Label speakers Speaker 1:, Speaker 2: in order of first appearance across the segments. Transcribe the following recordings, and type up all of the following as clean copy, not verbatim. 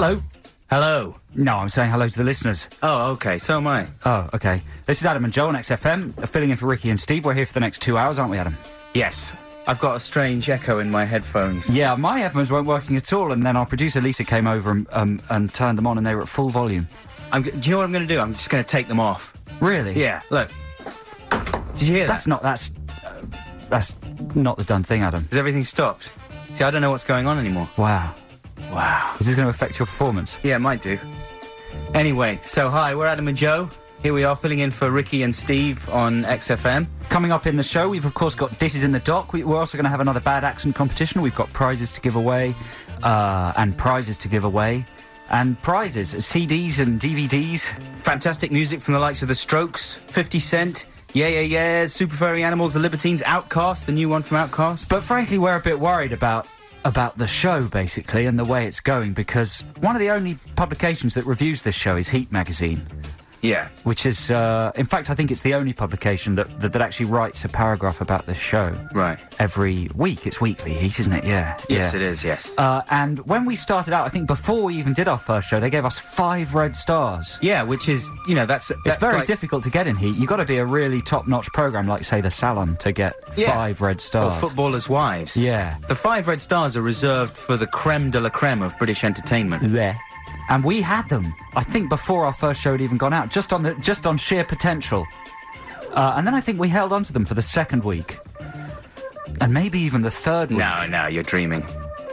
Speaker 1: Hello.
Speaker 2: Hello.
Speaker 1: No, I'm saying hello to the listeners.
Speaker 2: Oh, okay, so am I.
Speaker 1: Oh, okay. This is Adam and Joe on XFM, filling in for Ricky and Steve. We're here for the next 2 hours, aren't we, Adam?
Speaker 2: Yes. I've got a strange echo in my headphones.
Speaker 1: Yeah, my headphones weren't working at all, and then our producer Lisa came over and turned them on, and they were at full volume.
Speaker 2: Do you know what I'm going to do? I'm just going to take them off.
Speaker 1: Really?
Speaker 2: Yeah, look. Did you hear that?
Speaker 1: That's not the done thing, Adam.
Speaker 2: Has everything stopped? See, I don't know what's going on anymore.
Speaker 1: Wow.
Speaker 2: Wow.
Speaker 1: Is this going to affect your performance?
Speaker 2: Yeah, it might do. Anyway, so hi, we're Adam and Joe. Here we are filling in for Ricky and Steve on XFM.
Speaker 1: Coming up in the show, we've of course got Ditties in the dock. We're also going to have another bad accent competition. We've got prizes to give away, and prizes to give away, and prizes, CDs and DVDs.
Speaker 2: Fantastic music from the likes of The Strokes, 50 Cent, Yeah Yeah Yeahs, Super Furry Animals, The Libertines, Outcast, the new one from Outcast.
Speaker 1: But frankly, we're a bit worried about the show, basically, and the way it's going, because one of the only publications that reviews this show is Heat magazine.
Speaker 2: Yeah.
Speaker 1: Which is, in fact, I think it's the only publication that actually writes a paragraph about this show.
Speaker 2: Right.
Speaker 1: Every week. It's weekly, Heat, isn't it? Yeah.
Speaker 2: Yes, it is, yes.
Speaker 1: And when we started out, I think before we even did our first show, they gave us 5 red stars.
Speaker 2: Yeah, which is, you know, that's
Speaker 1: it's very
Speaker 2: like
Speaker 1: difficult to get in Heat. You've got to be a really top-notch programme, like, say, The Salon, to get 5 red stars.
Speaker 2: Or Footballers' Wives.
Speaker 1: Yeah.
Speaker 2: The 5 red stars are reserved for the creme de la creme of British entertainment.
Speaker 1: Yeah. And we had them, I think, before our first show had even gone out, just on sheer potential. And then I think we held on to them for the second week. And maybe even the third week.
Speaker 2: No, you're dreaming.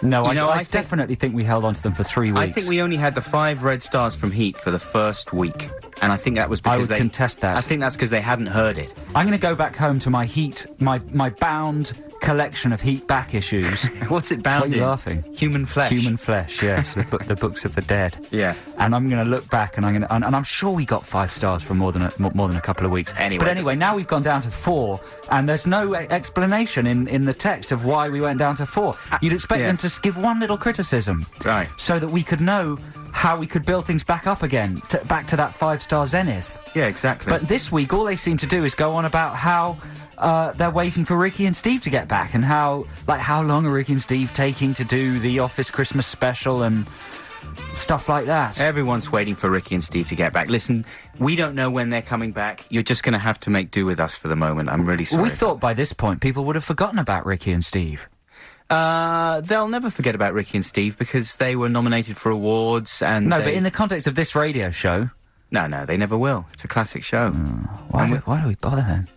Speaker 1: No, I definitely think we held on to them for 3 weeks.
Speaker 2: I think we only had the 5 red stars from Heat for the first week. And I think that was because
Speaker 1: I would contest that.
Speaker 2: I think that's because they hadn't heard it.
Speaker 1: I'm going to go back home to my Heat, my bound collection of Heat back issues.
Speaker 2: What's it bound in?
Speaker 1: What are you laughing?
Speaker 2: Human flesh.
Speaker 1: Human flesh, yes. the books of the dead.
Speaker 2: Yeah.
Speaker 1: And I'm going to look back, and I'm sure we got 5 stars for more than a couple of weeks.
Speaker 2: Anyway.
Speaker 1: But anyway, now we've gone down to 4, and there's no explanation in the text of why we went down to 4. You'd expect them to give one little criticism.
Speaker 2: Right.
Speaker 1: So that we could know how we could build things back up again, back to that 5-star zenith.
Speaker 2: Yeah, exactly.
Speaker 1: But this week, all they seem to do is go on about how they're waiting for Ricky and Steve to get back, and how long are Ricky and Steve taking to do the Office Christmas special and stuff like that.
Speaker 2: Everyone's waiting for Ricky and Steve to get back. Listen, we don't know when they're coming back. You're just going to have to make do with us for the moment. I'm really sorry.
Speaker 1: We thought by this point people would have forgotten about Ricky and Steve.
Speaker 2: They'll never forget about Ricky and Steve because they were nominated for awards and...
Speaker 1: No, but in the context of this radio show...
Speaker 2: No, they never will. It's a classic show.
Speaker 1: Why do we bother then?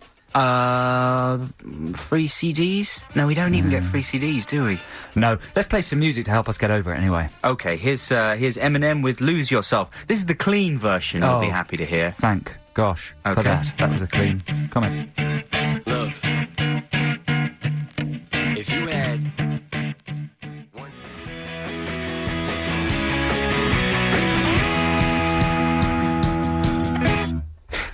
Speaker 2: Free CDs? No, we don't even get free CDs, do we?
Speaker 1: No. Let's play some music to help us get over it anyway.
Speaker 2: Okay, here's Eminem with Lose Yourself. This is the clean version, you'll be happy to hear.
Speaker 1: Thank gosh for that. That was a clean comment.
Speaker 3: Look, if you had one...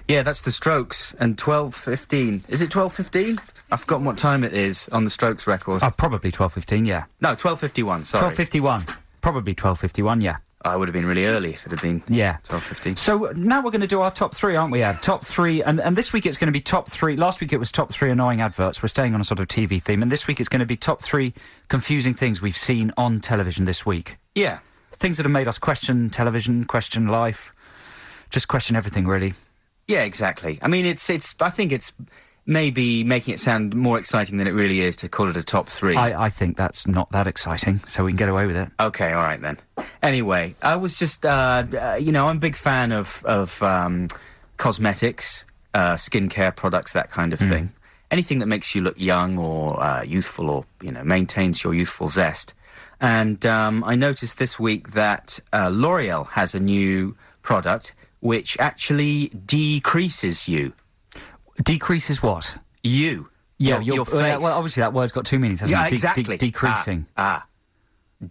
Speaker 2: Yeah, that's The Strokes, and 12:15. Is it 12:15? I've forgotten what time it is on The Strokes record.
Speaker 1: Probably 12:15, yeah.
Speaker 2: No, 12:51, sorry.
Speaker 1: 12:51. Probably 12:51, yeah.
Speaker 2: I would have been really early if it had been 12:15.
Speaker 1: So now we're going to do our top 3, aren't we, Ad? Top 3, and this week it's going to be top 3. Last week it was top 3 annoying adverts. We're staying on a sort of TV theme, and this week it's going to be top 3 confusing things we've seen on television this week.
Speaker 2: Yeah.
Speaker 1: Things that have made us question television, question life, just question everything, really.
Speaker 2: Yeah, exactly. I mean, I think it's maybe making it sound more exciting than it really is to call it a top 3.
Speaker 1: I think that's not that exciting, so we can get away with it.
Speaker 2: Okay, all right then. Anyway, I was just, I'm a big fan of cosmetics, skincare products, that kind of thing. Anything that makes you look young or youthful, or maintains your youthful zest. And I noticed this week that L'Oreal has a new product which actually decreases you.
Speaker 1: Decreases what?
Speaker 2: You.
Speaker 1: Yeah,
Speaker 2: your face.
Speaker 1: Well, obviously that word's got 2 meanings, hasn't it?
Speaker 2: Exactly.
Speaker 1: Decreasing.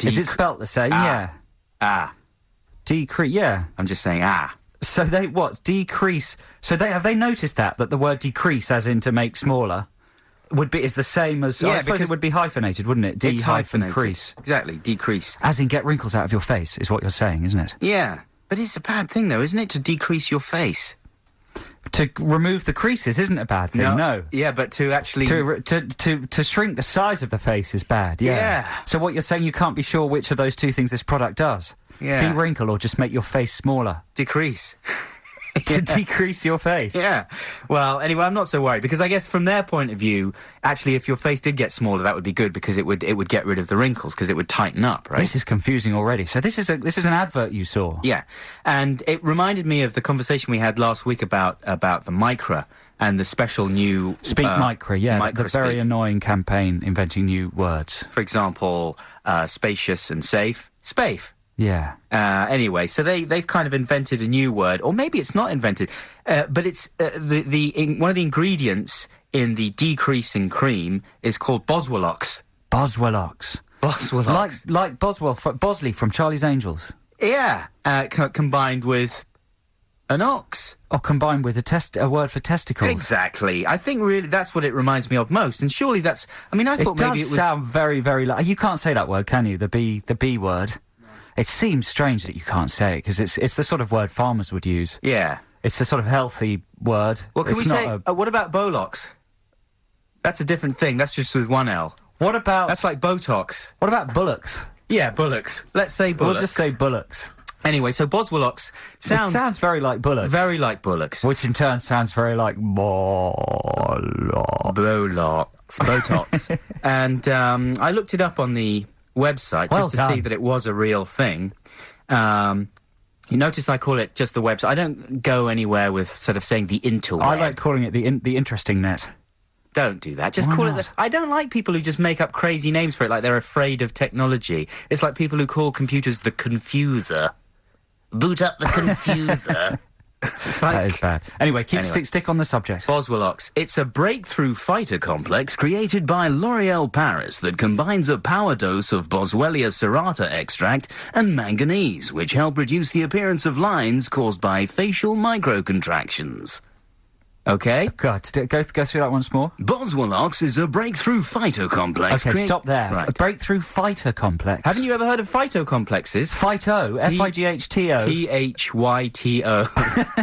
Speaker 1: Is it spelt the same?
Speaker 2: Yeah.
Speaker 1: Decrease, yeah.
Speaker 2: I'm just saying
Speaker 1: So decrease. So have they noticed that the word decrease, as in to make smaller, is the same as... I suppose it would be hyphenated, wouldn't it?
Speaker 2: It's hyphenated.
Speaker 1: Decrease.
Speaker 2: Exactly, decrease.
Speaker 1: As in get wrinkles out of your face, is what you're saying, isn't it?
Speaker 2: Yeah. But it's a bad thing, though, isn't it, to decrease your face?
Speaker 1: To remove the creases isn't a bad thing, no.
Speaker 2: Yeah, but to actually...
Speaker 1: To shrink the size of the face is bad, yeah. So what you're saying, you can't be sure which of those two things this product does.
Speaker 2: Yeah.
Speaker 1: De-wrinkle or just make your face smaller.
Speaker 2: Decrease.
Speaker 1: To decrease your face.
Speaker 2: Yeah. Well, anyway, I'm not so worried, because I guess from their point of view, actually, if your face did get smaller, that would be good, because it would get rid of the wrinkles, because it would tighten up, right?
Speaker 1: This is confusing already. So this is an advert you saw.
Speaker 2: Yeah. And it reminded me of the conversation we had last week about the Micra and the special new...
Speaker 1: Speak Micra, yeah.
Speaker 2: Micra
Speaker 1: the very
Speaker 2: Speak.
Speaker 1: annoying campaign inventing new words.
Speaker 2: For example, spacious and safe. Spafe.
Speaker 1: Yeah.
Speaker 2: Anyway, so they've kind of invented a new word, or maybe it's not invented, but it's one of the ingredients in the decreasing cream is called Boswellox.
Speaker 1: Boswellox.
Speaker 2: Boswellox.
Speaker 1: Like Bosley from Charlie's Angels.
Speaker 2: Yeah, combined with an ox.
Speaker 1: Or combined with a word for testicles.
Speaker 2: Exactly. I think really that's what it reminds me of most, and surely that's... I mean, I thought maybe it was...
Speaker 1: It does sound very, very... You can't say that word, can you? The B word. It seems strange that you can't say it, because it's the sort of word farmers would use.
Speaker 2: Yeah.
Speaker 1: It's a sort of healthy word.
Speaker 2: Well, can we say... what about Bolox? That's a different thing. That's just with one L.
Speaker 1: What about...
Speaker 2: That's like Botox.
Speaker 1: What about bullocks?
Speaker 2: Yeah, bullocks. Let's say bullocks.
Speaker 1: We'll just say bullocks.
Speaker 2: Anyway, so Boswellox sounds...
Speaker 1: It sounds very like bullocks.
Speaker 2: Very like bullocks.
Speaker 1: Which in turn sounds very like...
Speaker 2: Botox. And I looked it up on the website just to see that it was a real thing. You notice I call it just the website. I don't go anywhere with sort of saying the interweb.
Speaker 1: I like calling it the interesting net.
Speaker 2: Don't do that. Just
Speaker 1: Why
Speaker 2: call
Speaker 1: not?
Speaker 2: it that. I don't like people who just make up crazy names for it, like they're afraid of technology. It's like people who call computers the confuser. Boot up the confuser.
Speaker 1: That is bad. Anyway, stick on the subject.
Speaker 2: Boswellox. It's a breakthrough fighter complex created by L'Oréal Paris that combines a power dose of Boswellia serrata extract and manganese, which help reduce the appearance of lines caused by facial microcontractions. Okay?
Speaker 1: God, go through that once more.
Speaker 2: Boswellox is a breakthrough phytocomplex.
Speaker 1: Okay, stop there.
Speaker 2: Right.
Speaker 1: A breakthrough fighter complex.
Speaker 2: Haven't you ever heard of phytocomplexes?
Speaker 1: Phyto, F-I-G-H-T-O.
Speaker 2: P-H-Y-T-O.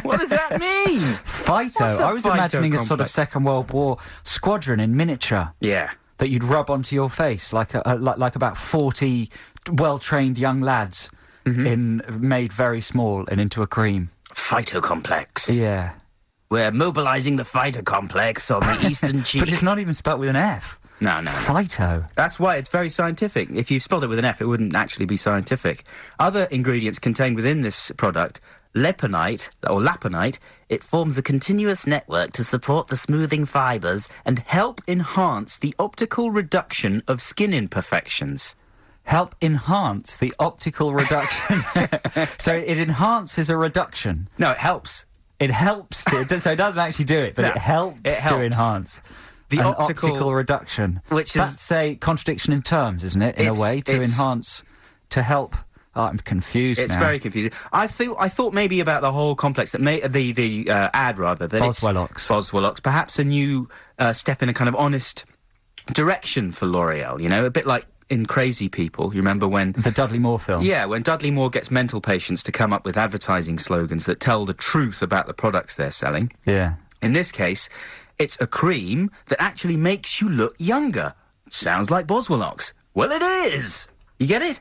Speaker 2: What does that mean?
Speaker 1: Phyto.
Speaker 2: What's a
Speaker 1: I was imagining a sort of
Speaker 2: phytocomplex?
Speaker 1: Second World War squadron in miniature
Speaker 2: Yeah.
Speaker 1: that you'd rub onto your face, like about 40 well-trained young lads made very small and into a cream.
Speaker 2: Phytocomplex.
Speaker 1: Yeah.
Speaker 2: We're mobilizing the fighter complex on the eastern cheek.
Speaker 1: But it's not even spelt with an F.
Speaker 2: No.
Speaker 1: Phyto.
Speaker 2: That's why it's very scientific. If you spelled it with an F, it wouldn't actually be scientific. Other ingredients contained within this product, leponite, or laponite, it forms a continuous network to support the smoothing fibers and help enhance the optical reduction of skin imperfections.
Speaker 1: Help enhance the optical reduction. So it enhances a reduction.
Speaker 2: No, it helps.
Speaker 1: It helps to, so it doesn't actually do it, but
Speaker 2: No,
Speaker 1: it helps to enhance
Speaker 2: the
Speaker 1: an
Speaker 2: optical
Speaker 1: reduction.
Speaker 2: Which
Speaker 1: That's a contradiction in terms, isn't it? In a way, to enhance, to help. Oh, I'm confused now.
Speaker 2: It's very confusing. I thought maybe about the whole complex, that the ad rather, that Boswellox, perhaps a new step in a kind of honest direction for L'Oréal. You know, a bit like in Crazy People. You remember when...
Speaker 1: The Dudley Moore film.
Speaker 2: Yeah, when Dudley Moore gets mental patients to come up with advertising slogans that tell the truth about the products they're selling.
Speaker 1: Yeah.
Speaker 2: In this case, it's a cream that actually makes you look younger. Sounds like Boswellox. Well, it is! You get it?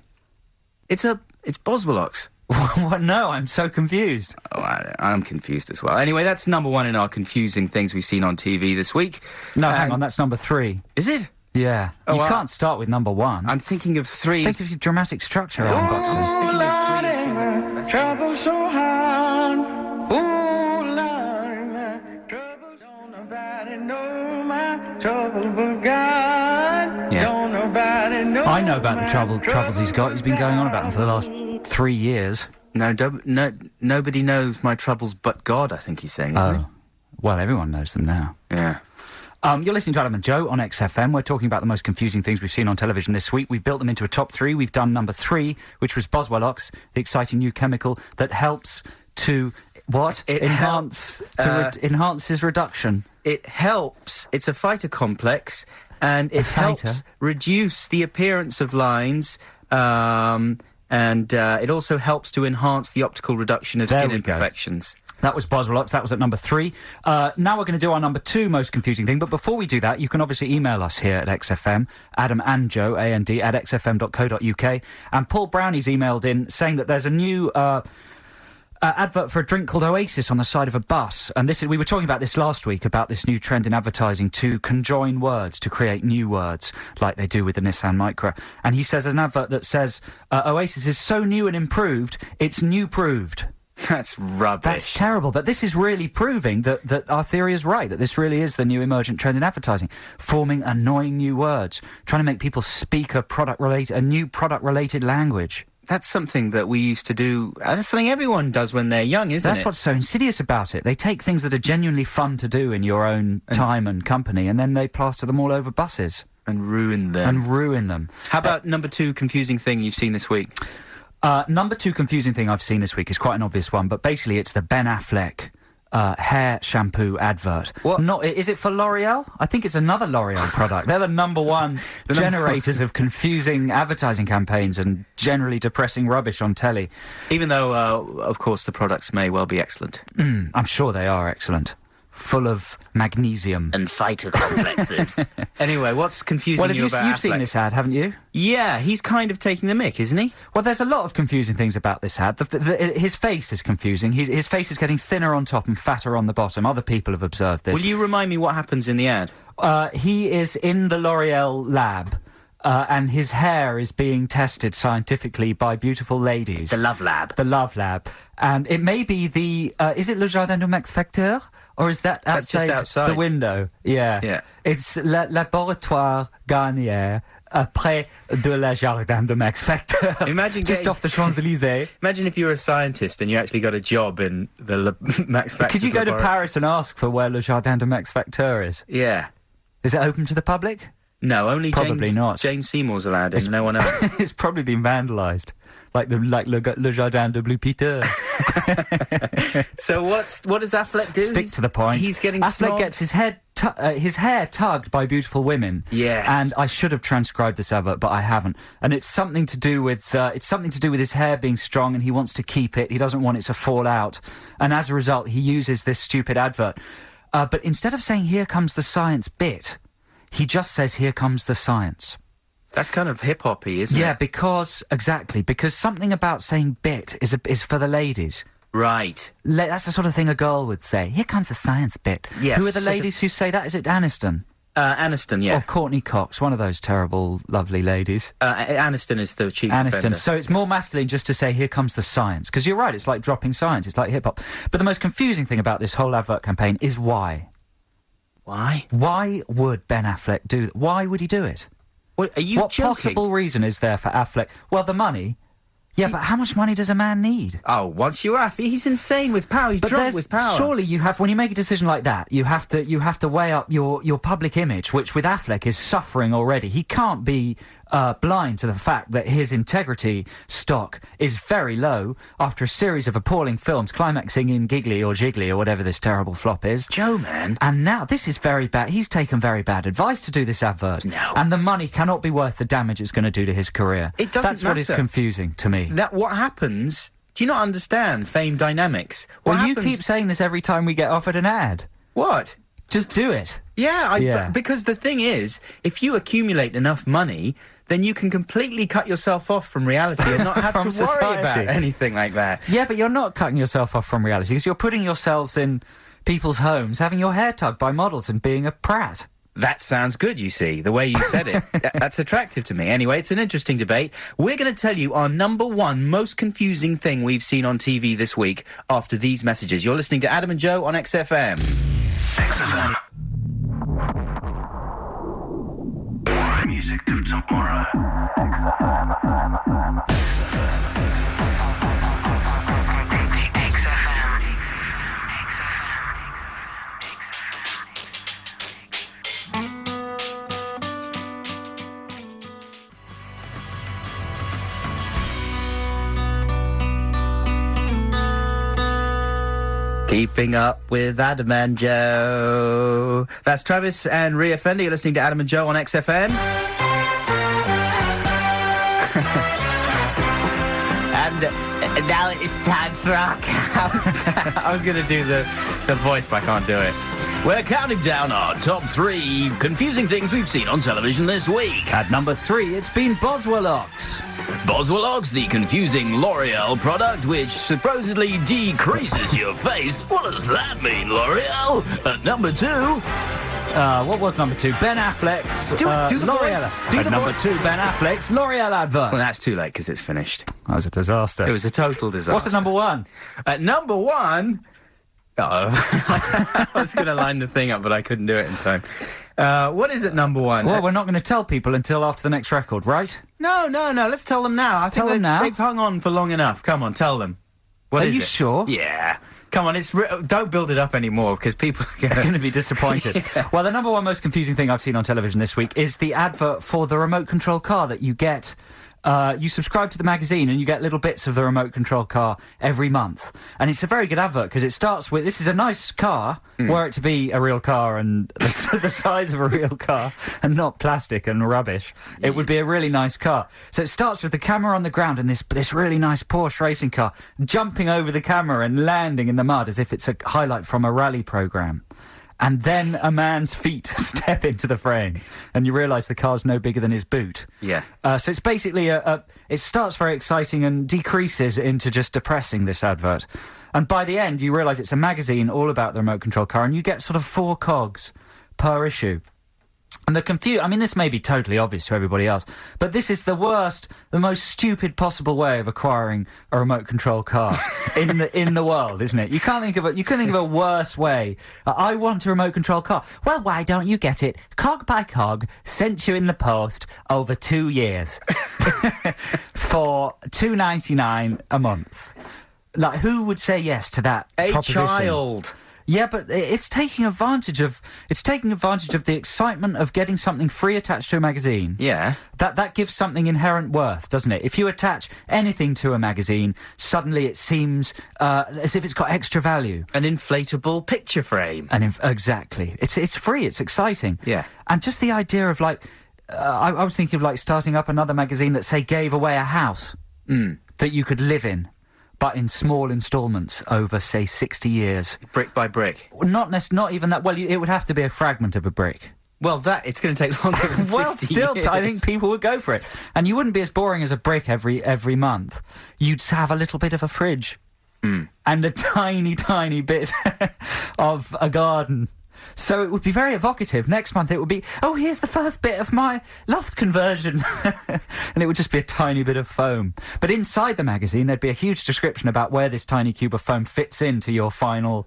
Speaker 2: It's Boswellox.
Speaker 1: What? No, I'm so confused.
Speaker 2: Oh, I'm confused as well. Anyway, that's number one in our confusing things we've seen on TV this week.
Speaker 1: No, hang on, that's number 3.
Speaker 2: Is it?
Speaker 1: Yeah.
Speaker 2: Oh,
Speaker 1: you can't start with number 1.
Speaker 2: I'm thinking of 3.
Speaker 1: Think of your dramatic structure, Alan Buxton.
Speaker 4: Trouble so hard, oh Lord, trouble don't nobody know my trouble but God.
Speaker 2: Yeah.
Speaker 4: Don't nobody know.
Speaker 1: I know about the troubles he's got. He's been going on about them for the last 3 years.
Speaker 2: No, nobody knows my troubles but God, I think he's saying, isn't
Speaker 1: Oh. Well, everyone knows them now.
Speaker 2: he? Yeah.
Speaker 1: You're listening to Adam and Joe on XFM. We're talking about the most confusing things we've seen on television this week. We've built them into a top 3. We've done number 3, which was Boswellox, the exciting new chemical that helps to... What? Enhance his reduction.
Speaker 2: It helps. It's a phytocomplex, and it helps reduce the appearance of lines, and it also helps to enhance the optical reduction of skin imperfections.
Speaker 1: That was Boswellots. That was at number 3. Now we're going to do our number 2 most confusing thing. But before we do that, you can obviously email us here at XFM, Adam and Joe, A-N-D, at xfm.co.uk. And Paul Brownie's emailed in saying that there's a new advert for a drink called Oasis on the side of a bus. And we were talking about this last week, about this new trend in advertising to conjoin words, to create new words, like they do with the Nissan Micra. And he says there's an advert that says, Oasis is so new and improved, it's new proved.
Speaker 2: That's rubbish.
Speaker 1: That's terrible, but this is really proving that our theory is right, that this really is the new emergent trend in advertising, forming annoying new words, trying to make people speak a new product-related language.
Speaker 2: That's something that we used to do. That's something everyone does when they're young, isn't it?
Speaker 1: That's what's so insidious about it. They take things that are genuinely fun to do in your own time and company, and then they plaster them all over buses.
Speaker 2: And ruin them. How about number 2 confusing thing you've seen this week?
Speaker 1: Number 2 confusing thing I've seen this week is quite an obvious one, but basically it's the Ben Affleck hair shampoo advert.
Speaker 2: What?
Speaker 1: Is it for L'Oreal? I think it's another L'Oreal product. They're the number 1 generators of confusing advertising campaigns and generally depressing rubbish on telly.
Speaker 2: Even though, of course, the products may well be excellent.
Speaker 1: I'm sure they are excellent. Full of magnesium.
Speaker 2: And phytocomplexes. Anyway, what's confusing you about Affleck?
Speaker 1: You've seen this ad, haven't you?
Speaker 2: Yeah, he's kind of taking the mick, isn't he?
Speaker 1: Well, there's a lot of confusing things about this ad. His face is confusing. His face is getting thinner on top and fatter on the bottom. Other people have observed this.
Speaker 2: Will you remind me what happens in the ad?
Speaker 1: He is in the L'Oreal lab. And his hair is being tested scientifically by beautiful ladies.
Speaker 2: The Love Lab.
Speaker 1: The Love Lab. And it may be the... is it Le Jardin de Max Facteur? Or is that outside, the window? Yeah. It's Le Laboratoire Garnier après de Le Jardin de Max Facteur.
Speaker 2: Imagine
Speaker 1: just off the Champs-Élysées.
Speaker 2: Imagine if you were a scientist and you actually got a job in the Max Facteur.
Speaker 1: Could you go to Paris and ask for where Le Jardin de Max Facteur is?
Speaker 2: Yeah.
Speaker 1: Is it open to the public?
Speaker 2: No, only
Speaker 1: not.
Speaker 2: Jane Seymour's allowed in, no one else.
Speaker 1: It's probably been vandalised, like Le Jardin de Blue Peter.
Speaker 2: So what does Affleck do?
Speaker 1: Stick to the point.
Speaker 2: He's getting
Speaker 1: Affleck gets his hair tugged by beautiful women.
Speaker 2: Yes.
Speaker 1: And I should have transcribed this advert, but I haven't. And it's something to do with his hair being strong, and he wants to keep it. He doesn't want it to fall out, and as a result, he uses this stupid advert. But instead of saying "Here comes the science" bit, he just says, "Here comes the science."
Speaker 2: That's kind of hip-hoppy, isn't it?
Speaker 1: Yeah, because something about saying bit is for the ladies.
Speaker 2: Right.
Speaker 1: That's the sort of thing a girl would say. "Here comes the science bit."
Speaker 2: Yes.
Speaker 1: Who are the ladies who say that? Is it Aniston?
Speaker 2: Aniston, yeah.
Speaker 1: Or Courtney Cox, one of those terrible, lovely ladies.
Speaker 2: Aniston is the chief offender.
Speaker 1: So it's more masculine just to say, "Here comes the science." Because you're right, it's like dropping science. It's like hip-hop. But the most confusing thing about this whole advert campaign is why.
Speaker 2: Why?
Speaker 1: Why would Ben Affleck do that? Why would he do it?
Speaker 2: What, are you
Speaker 1: What
Speaker 2: joking?
Speaker 1: possible reason is there for Affleck? Well, the money. Yeah, but how much money does a man need?
Speaker 2: Oh, once you're off, he's insane with power. He's drunk with power.
Speaker 1: Surely when you make a decision like that, you have to weigh up your public image, which with Affleck is suffering already. He can't be blind to the fact that his integrity stock is very low after a series of appalling films climaxing in Giggly or Jiggly or whatever this terrible flop is.
Speaker 2: Joe, man.
Speaker 1: And now this is very bad. He's taken very bad advice to do this advert.
Speaker 2: No.
Speaker 1: And the money cannot be worth the damage it's going to do to his career.
Speaker 2: It doesn't
Speaker 1: That's what is
Speaker 2: matter.
Speaker 1: confusing to me.
Speaker 2: What happens... Do you not understand fame dynamics?
Speaker 1: You keep saying this every time we get offered an ad.
Speaker 2: What?
Speaker 1: Just do it.
Speaker 2: Yeah, because the thing is, if you accumulate enough money, then you can completely cut yourself off from reality and not have to worry
Speaker 1: society.
Speaker 2: about anything like that.
Speaker 1: Yeah, but you're not cutting yourself off from reality because you're putting yourselves in people's homes, having your hair tugged by models and being a prat.
Speaker 2: That sounds good, you see, the way you said it. That's attractive to me. Anyway, it's an interesting debate. We're going to tell you our number 1 most confusing thing we've seen on TV this week after these messages. You're listening to Adam and Joe on XFM.
Speaker 5: XFM. Music of tomorrow.
Speaker 2: Keeping up with Adam and Joe. That's Travis and Rhea Fendi. You're listening to Adam and Joe on XFM. And
Speaker 1: And now it's time for our countdown.
Speaker 2: I was going to do the voice, but I can't do it.
Speaker 6: We're counting down our top 3 confusing things we've seen on television this week.
Speaker 1: At number 3, it's been Boswellox.
Speaker 6: Boswellox, the confusing L'Oreal product which supposedly decreases your face. What does that mean, L'Oreal? At number 2...
Speaker 1: What was number 2? Ben Affleck's
Speaker 2: Do the
Speaker 1: L'Oreal.
Speaker 2: voice. Do
Speaker 1: At
Speaker 2: the
Speaker 1: number
Speaker 2: voice.
Speaker 1: 2, Ben Affleck's L'Oreal advert.
Speaker 2: Well, that's too late because it's finished.
Speaker 1: That was a disaster.
Speaker 2: It was a total disaster.
Speaker 1: What's at number 1?
Speaker 2: At number 1... I was going to line the thing up, but I couldn't do it in time. What is at number 1?
Speaker 1: Well, we're not going to tell people until after the next record, right?
Speaker 2: No. Let's tell them now. I think
Speaker 1: Tell them now?
Speaker 2: They've hung on for long enough. Come on, tell them. What
Speaker 1: Are
Speaker 2: is
Speaker 1: you
Speaker 2: it?
Speaker 1: sure?
Speaker 2: Yeah. Come on, don't build it up anymore because people are
Speaker 1: Going to be disappointed. Well, the number 1 most confusing thing I've seen on television this week is the advert for the remote control car that you get. You subscribe to the magazine and you get little bits of the remote control car every month. And it's a very good advert because it starts with, this is a nice car, were it to be a real car and the size of a real car and not plastic and rubbish, it would be a really nice car. So it starts with the camera on the ground and this really nice Porsche racing car jumping over the camera and landing in the mud as if it's a highlight from a rally programme. And then a man's feet step into the frame, and you realise the car's no bigger than his boot.
Speaker 2: Yeah.
Speaker 1: So it's basically it starts very exciting and decreases into just depressing, this advert. And by the end, you realise it's a magazine all about the remote control car, and you get sort of 4 cogs per issue. And this may be totally obvious to everybody else, but this is the most stupid possible way of acquiring a remote control car in the world, isn't it? You couldn't think of a worse way. I want a remote control car. Well, why don't you get it cog by cog, sent you in the post over 2 years for $2.99 a month? Like, who would say yes to that
Speaker 2: A
Speaker 1: proposition?
Speaker 2: child.
Speaker 1: Yeah, but it's taking advantage of the excitement of getting something free attached to a magazine.
Speaker 2: Yeah.
Speaker 1: That gives something inherent worth, doesn't it? If you attach anything to a magazine, suddenly it seems as if it's got extra value.
Speaker 2: An inflatable picture frame.
Speaker 1: And exactly, it's free, it's exciting.
Speaker 2: Yeah.
Speaker 1: And just the idea of I was thinking of starting up another magazine that say gave away a house that you could live in, but in small instalments over, say, 60 years.
Speaker 2: Brick by brick.
Speaker 1: Not even that. Well, it would have to be a fragment of a brick.
Speaker 2: Well, it's going to take longer than 60
Speaker 1: Well, still,
Speaker 2: years.
Speaker 1: I think people would go for it. And you wouldn't be as boring as a brick every month. You'd have a little bit of a fridge. And a tiny, tiny bit of a garden. So it would be very evocative. Next month it would be, oh, here's the first bit of my loft conversion. And it would just be a tiny bit of foam. But inside the magazine, there'd be a huge description about where this tiny cube of foam fits into your final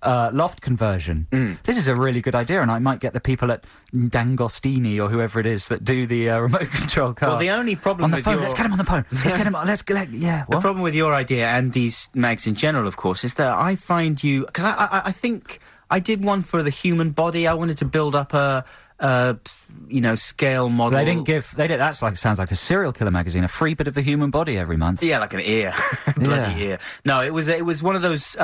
Speaker 1: loft conversion. This is a really good idea, and I might get the people at D'Angostini or whoever it is that do the remote control car.
Speaker 2: Well, the only problem
Speaker 1: on the
Speaker 2: with
Speaker 1: phone.
Speaker 2: your...
Speaker 1: Let's get him on the phone. Let's get him on. Yeah.
Speaker 2: The
Speaker 1: What?
Speaker 2: problem with your idea and these mags in general, of course, is that I find you... Because I think I did one for the human body. I wanted to build up a scale model.
Speaker 1: They didn't give. They did. Sounds like a serial killer magazine. A free bit of the human body every month.
Speaker 2: Yeah, like an ear, bloody ear. No, it was one of those.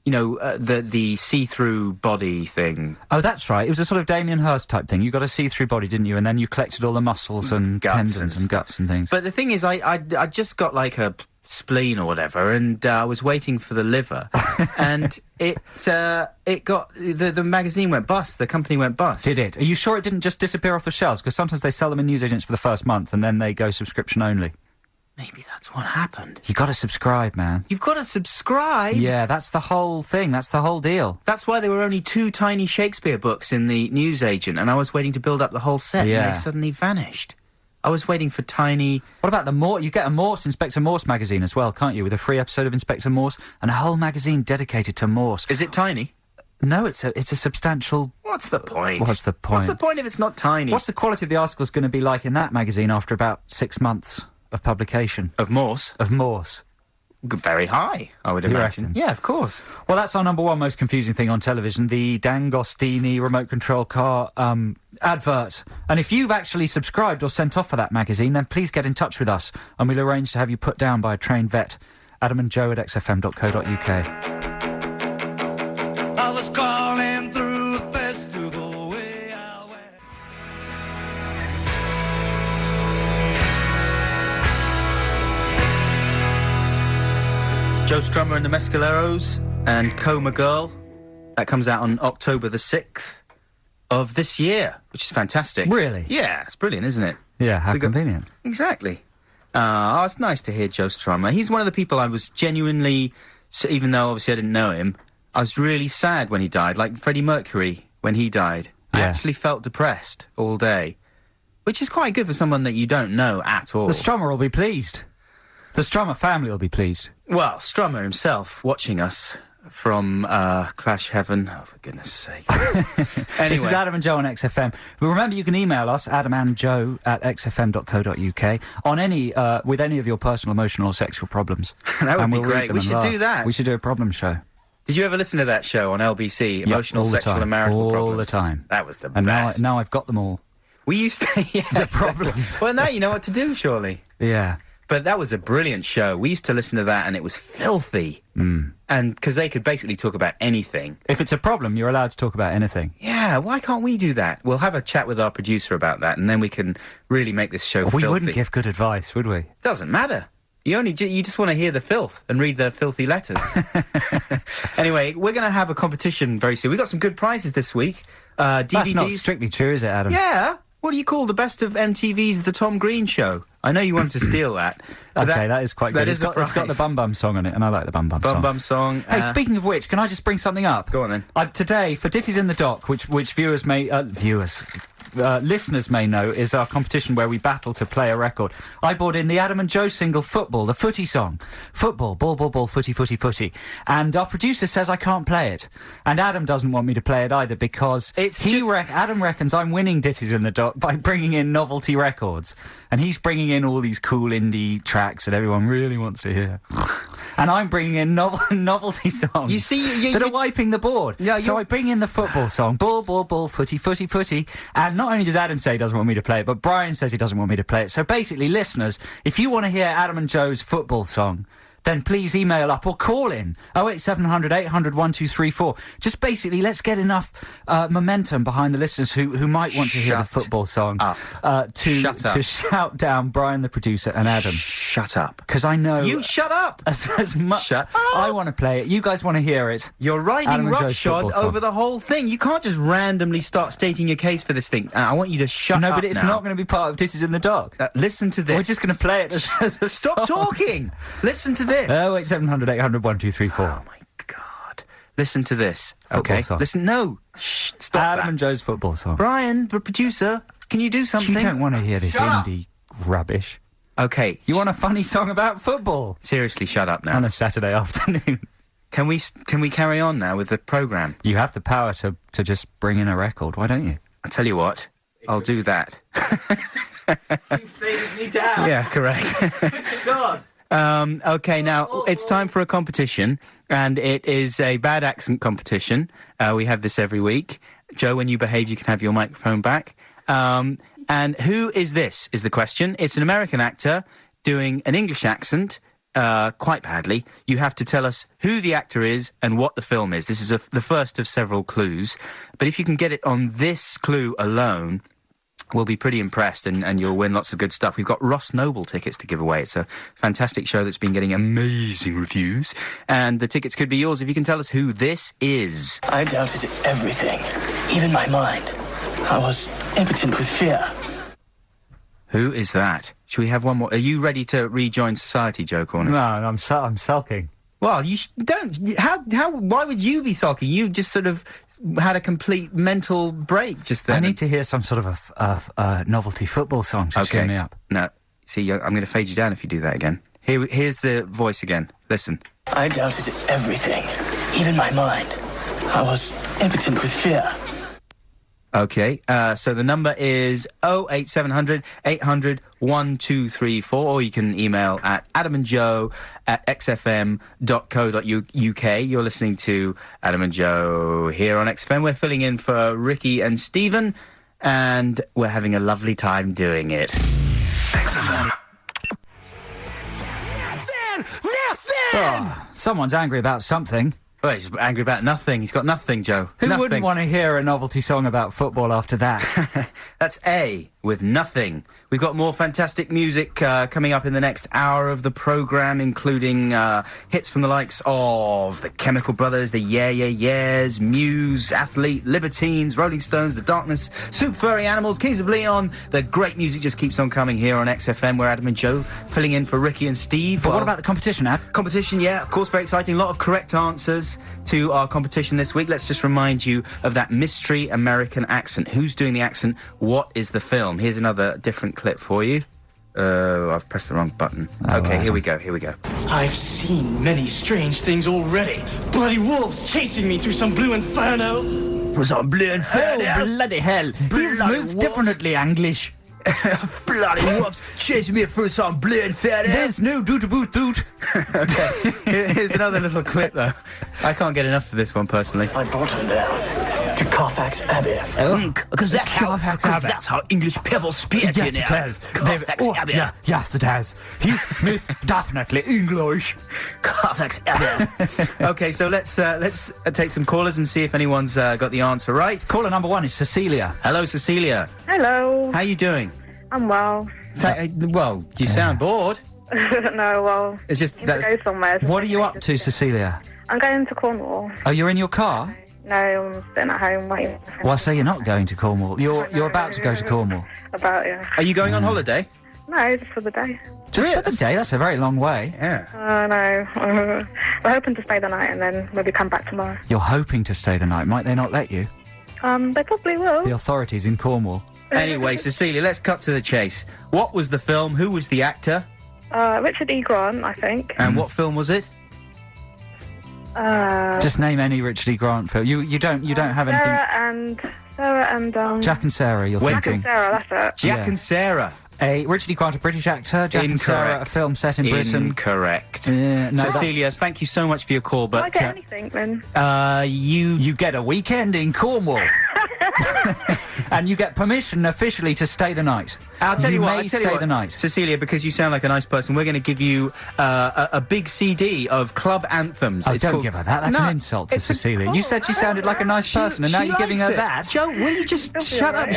Speaker 2: The see-through body thing.
Speaker 1: Oh, that's right. It was a sort of Damien Hirst type thing. You got a see-through body, didn't you? And then you collected all the muscles and
Speaker 2: Guts
Speaker 1: tendons and
Speaker 2: and
Speaker 1: guts and things.
Speaker 2: But the thing is, I just got like a spleen or whatever, and I was waiting for the liver, and it got the magazine went bust. The company went bust.
Speaker 1: Did it? Are you sure it didn't just disappear off the shelves? Because sometimes they sell them in newsagents for the first month, and then they go subscription only.
Speaker 2: Maybe that's what happened.
Speaker 1: You got to subscribe, man.
Speaker 2: You've got to subscribe.
Speaker 1: Yeah, that's the whole thing. That's the whole deal.
Speaker 2: That's why there were only 2 tiny Shakespeare books in the newsagent, and I was waiting to build up the whole set,
Speaker 1: Yeah.
Speaker 2: and they suddenly vanished. I was waiting for tiny...
Speaker 1: What about the Morse? You get a Morse, Inspector Morse magazine as well, can't you? With a free episode of Inspector Morse and a whole magazine dedicated to Morse.
Speaker 2: Is it tiny?
Speaker 1: No, it's a substantial...
Speaker 2: What's the point?
Speaker 1: What's the point?
Speaker 2: What's the point if it's not tiny?
Speaker 1: What's the quality of the articles going to be like in that magazine after about 6 months of publication?
Speaker 2: Of Morse?
Speaker 1: Of Morse.
Speaker 2: Very high, I would
Speaker 1: You
Speaker 2: imagine.
Speaker 1: reckon?
Speaker 2: Yeah, of course.
Speaker 1: Well, that's our number 1 most confusing thing on television, the D'Angostini remote control car advert. And if you've actually subscribed or sent off for that magazine, then please get in touch with us, and we'll arrange to have you put down by a trained vet. Adam and Joe at xfm.co.uk.
Speaker 4: I was calling through a festival way out west.
Speaker 2: Joe Strummer and the Mescaleros and Coma Girl. That comes out on October the 6th of this year, which is fantastic.
Speaker 1: Really?
Speaker 2: Yeah, it's brilliant, isn't it?
Speaker 1: Yeah, how convenient.
Speaker 2: Exactly. It's nice to hear Joe Strummer. He's one of the people I was genuinely, even though obviously I didn't know him, I was really sad when he died, like Freddie Mercury when he died. I
Speaker 1: Yeah.
Speaker 2: actually felt depressed all day, which is quite good for someone that you don't know at all.
Speaker 1: The Strummer will be pleased. The Strummer family will be pleased.
Speaker 2: Well, Strummer himself watching us from Clash Heaven. Oh, for goodness sake. Anyway.
Speaker 1: This is Adam and Joe on XFM. But remember, you can email us, adamandjoe@xfm.co.uk, on any, with any of your personal, emotional or sexual problems.
Speaker 2: That would
Speaker 1: And
Speaker 2: be
Speaker 1: we'll read
Speaker 2: great.
Speaker 1: them
Speaker 2: We
Speaker 1: and
Speaker 2: should
Speaker 1: laugh.
Speaker 2: do that.
Speaker 1: We should do a problem show.
Speaker 2: Did you ever listen to that show on LBC?
Speaker 1: Yep,
Speaker 2: Emotional,
Speaker 1: all the
Speaker 2: Sexual
Speaker 1: time.
Speaker 2: and Marital
Speaker 1: all
Speaker 2: Problems?
Speaker 1: All the time.
Speaker 2: That was the
Speaker 1: And
Speaker 2: best.
Speaker 1: now I've got them all.
Speaker 2: We used to... Yeah,
Speaker 1: The problems.
Speaker 2: Well, now you know what to do, surely.
Speaker 1: Yeah.
Speaker 2: But that was a brilliant show. We used to listen to that and it was filthy. And because they could basically talk about anything.
Speaker 1: If it's a problem, you're allowed to talk about anything.
Speaker 2: Yeah, why can't we do that? We'll have a chat with our producer about that and then we can really make this show
Speaker 1: We
Speaker 2: filthy.
Speaker 1: wouldn't give good advice, would we?
Speaker 2: Doesn't matter. You just want to hear the filth and read the filthy letters. Anyway, we're going to have a competition very soon. We've got some good prizes this week. DVDs.
Speaker 1: That's not strictly true, is it, Adam?
Speaker 2: Yeah. What do you call the best of MTV's The Tom Green Show? I know you wanted to steal that. but
Speaker 1: Okay, that is quite good.
Speaker 2: That is
Speaker 1: It's got the Bum Bum song on it, and I like the Bum Bum song.
Speaker 2: Bum Bum song.
Speaker 1: Hey, speaking of which, can I just bring something up?
Speaker 2: Go on then.
Speaker 1: Today, for Ditties in the Dock, which viewers may... listeners may know, is our competition where we battle to play a record. I brought in the Adam and Joe single Football, the footy song. Football, ball, ball, ball, footy, footy, footy. And our producer says I can't play it. And Adam doesn't want me to play it either because Adam reckons I'm winning Ditties in the Dock by bringing in novelty records. And he's bringing in all these cool indie tracks that everyone really wants to hear. And I'm bringing in novelty songs
Speaker 2: You see,
Speaker 1: that are wiping the board.
Speaker 2: Yeah,
Speaker 1: so I bring in the football song, ball, ball, ball, footy, footy, footy. And not only does Adam say he doesn't want me to play it, but Brian says he doesn't want me to play it. So basically, listeners, if you want to hear Adam and Joe's football song, then please email up or call in 08700 800 1234. Just basically, let's get enough momentum behind the listeners who might want to hear the football song to shout down Brian, the producer, and Adam.
Speaker 2: Shut up.
Speaker 1: Because I know...
Speaker 2: You shut up!
Speaker 1: As much
Speaker 2: Shut up.
Speaker 1: I want to play it, you guys want to hear it.
Speaker 2: You're riding
Speaker 1: Adam and Joe's
Speaker 2: roughshod
Speaker 1: football song.
Speaker 2: over the whole thing. You can't just randomly start stating your case for this thing. I want you to shut up
Speaker 1: No, but it's
Speaker 2: now.
Speaker 1: not going to be part of Ditties in the Dock.
Speaker 2: Listen to this.
Speaker 1: We're just going to play it as a
Speaker 2: Stop
Speaker 1: song.
Speaker 2: talking! Listen to this.
Speaker 1: 08700 800 1234.
Speaker 2: Oh my God. Listen to this.
Speaker 1: Football
Speaker 2: Okay.
Speaker 1: song.
Speaker 2: Listen. No. Shh. Stop
Speaker 1: Adam
Speaker 2: that.
Speaker 1: and Joe's football song.
Speaker 2: Brian, the producer, can you do something?
Speaker 1: You don't want to hear this
Speaker 2: Shut up.
Speaker 1: indie rubbish.
Speaker 2: Okay.
Speaker 1: You want a funny song about football
Speaker 2: Seriously, shut up now.
Speaker 1: on a Saturday afternoon.
Speaker 2: Can we carry on now with the programme?
Speaker 1: You have the power to just bring in a record. Why don't you?
Speaker 2: I'll tell you what. I'll do that.
Speaker 1: You faded me down.
Speaker 2: Yeah, correct.
Speaker 1: God.
Speaker 2: Okay, now it's time for a competition, and it is a bad accent competition. We have this every week. Joe, when you behave, you can have your microphone back. And who is this, is the question. It's an American actor doing an English accent quite badly. You have to tell us who the actor is and what the film is. This is the first of several clues. But if you can get it on this clue alone, we'll be pretty impressed and you'll win lots of good stuff. We've got Ross Noble tickets to give away. It's a fantastic show that's been getting amazing reviews. And the tickets could be yours if you can tell us who this is.
Speaker 7: I doubted everything, even my mind. I was impotent with fear.
Speaker 2: Who is that? Should we have one more? Are you ready to rejoin society, Joe Cornish?
Speaker 1: No, I'm sulking.
Speaker 2: Well, you don't. Why would you be sulking? You just sort of had a complete mental break just then.
Speaker 1: I need to hear some sort of a novelty football song to cheer me up.
Speaker 2: No. See, I'm going to fade you down if you do that again. Here's the voice again. Listen.
Speaker 7: I doubted everything, even my mind. I was impotent with fear.
Speaker 2: Okay, so the number is 08700 800 1234, or you can email at adamandjoe@xfm.co.uk. You're listening to Adam and Joe here on XFM. We're filling in for Ricky and Stephen, and we're having a lovely time doing it.
Speaker 5: XFM.
Speaker 1: Oh, someone's angry about something.
Speaker 2: Well, he's angry about nothing. He's got nothing, Joe.
Speaker 1: Who
Speaker 2: nothing.
Speaker 1: wouldn't want to hear a novelty song about football after that?
Speaker 2: That's A, with nothing. We've got more fantastic music coming up in the next hour of the programme, including hits from the likes of the Chemical Brothers, the Yeah Yeah Yeahs, Muse, Athlete, Libertines, Rolling Stones, The Darkness, Super Furry Animals, Kings of Leon. The great music just keeps on coming here on XFM, where Adam and Joe filling in for Ricky and Steve.
Speaker 1: But what about the competition, Ad?
Speaker 2: Competition, yeah, of course, very exciting. A lot of correct answers to our competition this week. Let's just remind you of that mystery American accent. Who's doing the accent? What is the film? Here's another different clip for you. I've pressed the wrong button. Okay, here we go.
Speaker 7: I've seen many strange things already. Bloody wolves chasing me through some blue inferno.
Speaker 2: Was on blue and
Speaker 1: Oh, bloody hell. He's most definitely English.
Speaker 2: Bloody wolves chasing me through some blue and
Speaker 1: There's no doot-a-boot-doot.
Speaker 2: Okay, here's another little clip, though. I can't get enough of this one, personally.
Speaker 7: I brought him down to Carfax Abbey.
Speaker 2: Because that's how English people speak,
Speaker 1: Yes, it has. Yes, it has. He's most definitely English.
Speaker 2: Carfax Abbey. Okay, so let's take some callers and see if anyone's got the answer right.
Speaker 1: Caller number 1 is Cecilia.
Speaker 2: Hello, Cecilia.
Speaker 8: Hello.
Speaker 2: How you doing?
Speaker 8: I'm well.
Speaker 2: Well, you sound bored.
Speaker 8: No, well,
Speaker 2: It's just
Speaker 8: need to go somewhere.
Speaker 1: What are you up to, Cecilia?
Speaker 8: I'm going to Cornwall.
Speaker 1: Oh, you're in your car?
Speaker 8: No, I'm sitting at home waiting.
Speaker 1: Well, so you're not going to Cornwall. You're about to go to Cornwall.
Speaker 8: About, yeah.
Speaker 2: Are you going on holiday?
Speaker 8: No, just for the day.
Speaker 1: Just for the day? That's a very long way.
Speaker 2: Yeah.
Speaker 8: No. We're hoping to stay the night and then maybe come back tomorrow.
Speaker 1: You're hoping to stay the night. Might they not let you?
Speaker 8: They probably will.
Speaker 1: The authorities in Cornwall.
Speaker 2: Anyway, Cecilia, let's cut to the chase. What was the film? Who was the actor?
Speaker 8: Richard E. Grant, I think.
Speaker 2: And what film was it?
Speaker 1: Just name any Richard E. Grant film. You don't have anything.
Speaker 8: Sarah and
Speaker 1: Jack and Sarah, you're
Speaker 8: Jack
Speaker 1: thinking.
Speaker 8: and Sarah, that's it.
Speaker 2: Jack and Sarah.
Speaker 1: Richard E. Grant, a British actor. Jack and Sarah, a film set in Britain.
Speaker 2: Incorrect.
Speaker 1: No,
Speaker 2: Cecilia, thank you so much for your call, but
Speaker 8: I get anything then.
Speaker 1: you get a weekend in Cornwall. And you get permission officially to stay the night.
Speaker 2: I'll tell you what,
Speaker 1: may stay the night.
Speaker 2: Cecilia, because you sound like a nice person, we're going to give you a big CD of club anthems.
Speaker 1: Oh, don't give her that. That's an insult to Cecilia. You said she sounded like a nice person, and now you're giving her that.
Speaker 2: Joe, will you just shut up?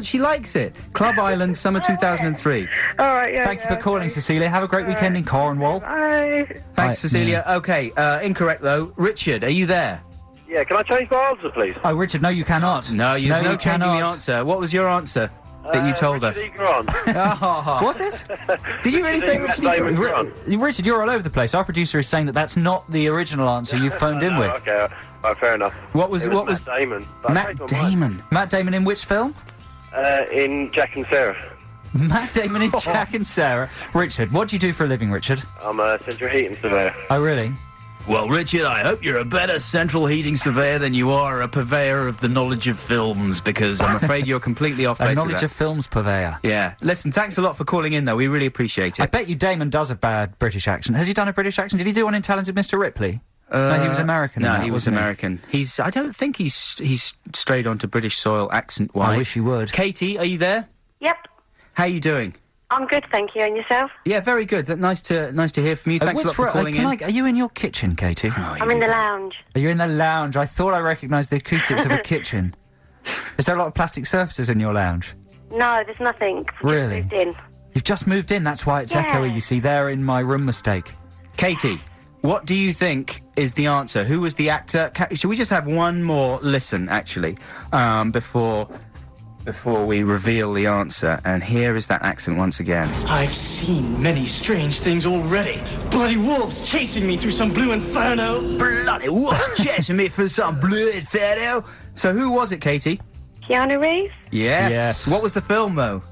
Speaker 2: She likes it. Club Island, summer 2003.
Speaker 8: All right, yeah.
Speaker 1: Thank you for calling, Cecilia. Have a great weekend in Cornwall.
Speaker 8: Bye.
Speaker 2: Thanks, Cecilia. Okay, incorrect though. Richard, are you there?
Speaker 9: Yeah, can I change my answer, please?
Speaker 1: Oh, Richard, no, you cannot.
Speaker 2: No, you changing
Speaker 1: cannot.
Speaker 2: the answer. What was your answer that you told us?
Speaker 9: Richard E. Grant.
Speaker 1: Was it?
Speaker 2: Did you really say Richard E. Grant?
Speaker 1: Richard, you're all over the place. Our producer is saying that that's not the original answer you phoned in with.
Speaker 9: Okay, fair enough.
Speaker 2: What was
Speaker 9: Matt Damon. But I
Speaker 2: Matt
Speaker 9: changed my mind.
Speaker 2: Damon?
Speaker 1: Matt Damon in which film?
Speaker 9: In Jack and Sarah.
Speaker 1: Matt Damon in Jack and Sarah. Richard, what do you do for a living, Richard?
Speaker 9: I'm a central heating surveyor.
Speaker 1: Oh, really?
Speaker 6: Well, Richard, I hope you're a better central heating surveyor than you are a purveyor of the knowledge of films, because
Speaker 2: I'm afraid you're completely off base
Speaker 1: A
Speaker 2: with
Speaker 1: knowledge
Speaker 2: that.
Speaker 1: of films purveyor.
Speaker 2: Yeah. Listen, thanks a lot for calling in, though. We really appreciate it.
Speaker 1: I bet you Damon does a bad British accent. Has he done a British accent? Did he do one in Talented Mr. Ripley? No, he was American.
Speaker 2: No,
Speaker 1: in that,
Speaker 2: he was
Speaker 1: wasn't
Speaker 2: American. I don't think he's strayed onto British soil accent-wise.
Speaker 1: I wish he would.
Speaker 2: Katie, are you there?
Speaker 8: Yep.
Speaker 2: How are you doing?
Speaker 8: I'm good, thank you. And yourself?
Speaker 2: Yeah, very good. Nice to hear from you. Thanks a lot for calling in.
Speaker 1: Are you in your kitchen, Katie?
Speaker 8: I'm in the lounge.
Speaker 1: Are you in the lounge? I thought I recognised the acoustics of a kitchen. Is there a lot of plastic surfaces in your lounge?
Speaker 8: No, there's nothing.
Speaker 1: Really?
Speaker 8: Just moved in.
Speaker 1: You've just moved in, that's why it's
Speaker 8: Yeah.
Speaker 1: echoey, you see. They're in my room mistake.
Speaker 2: Katie, what do you think is the answer? Who was the actor? Should we just have one more listen, actually, before we reveal the answer? And here is that accent once again.
Speaker 7: I've seen many strange things already. Bloody wolves chasing me through some blue inferno.
Speaker 2: Bloody wolves chasing me through some blue inferno. So who was it, Katie?
Speaker 8: Keanu Reeves?
Speaker 2: Yes. What was the film, though?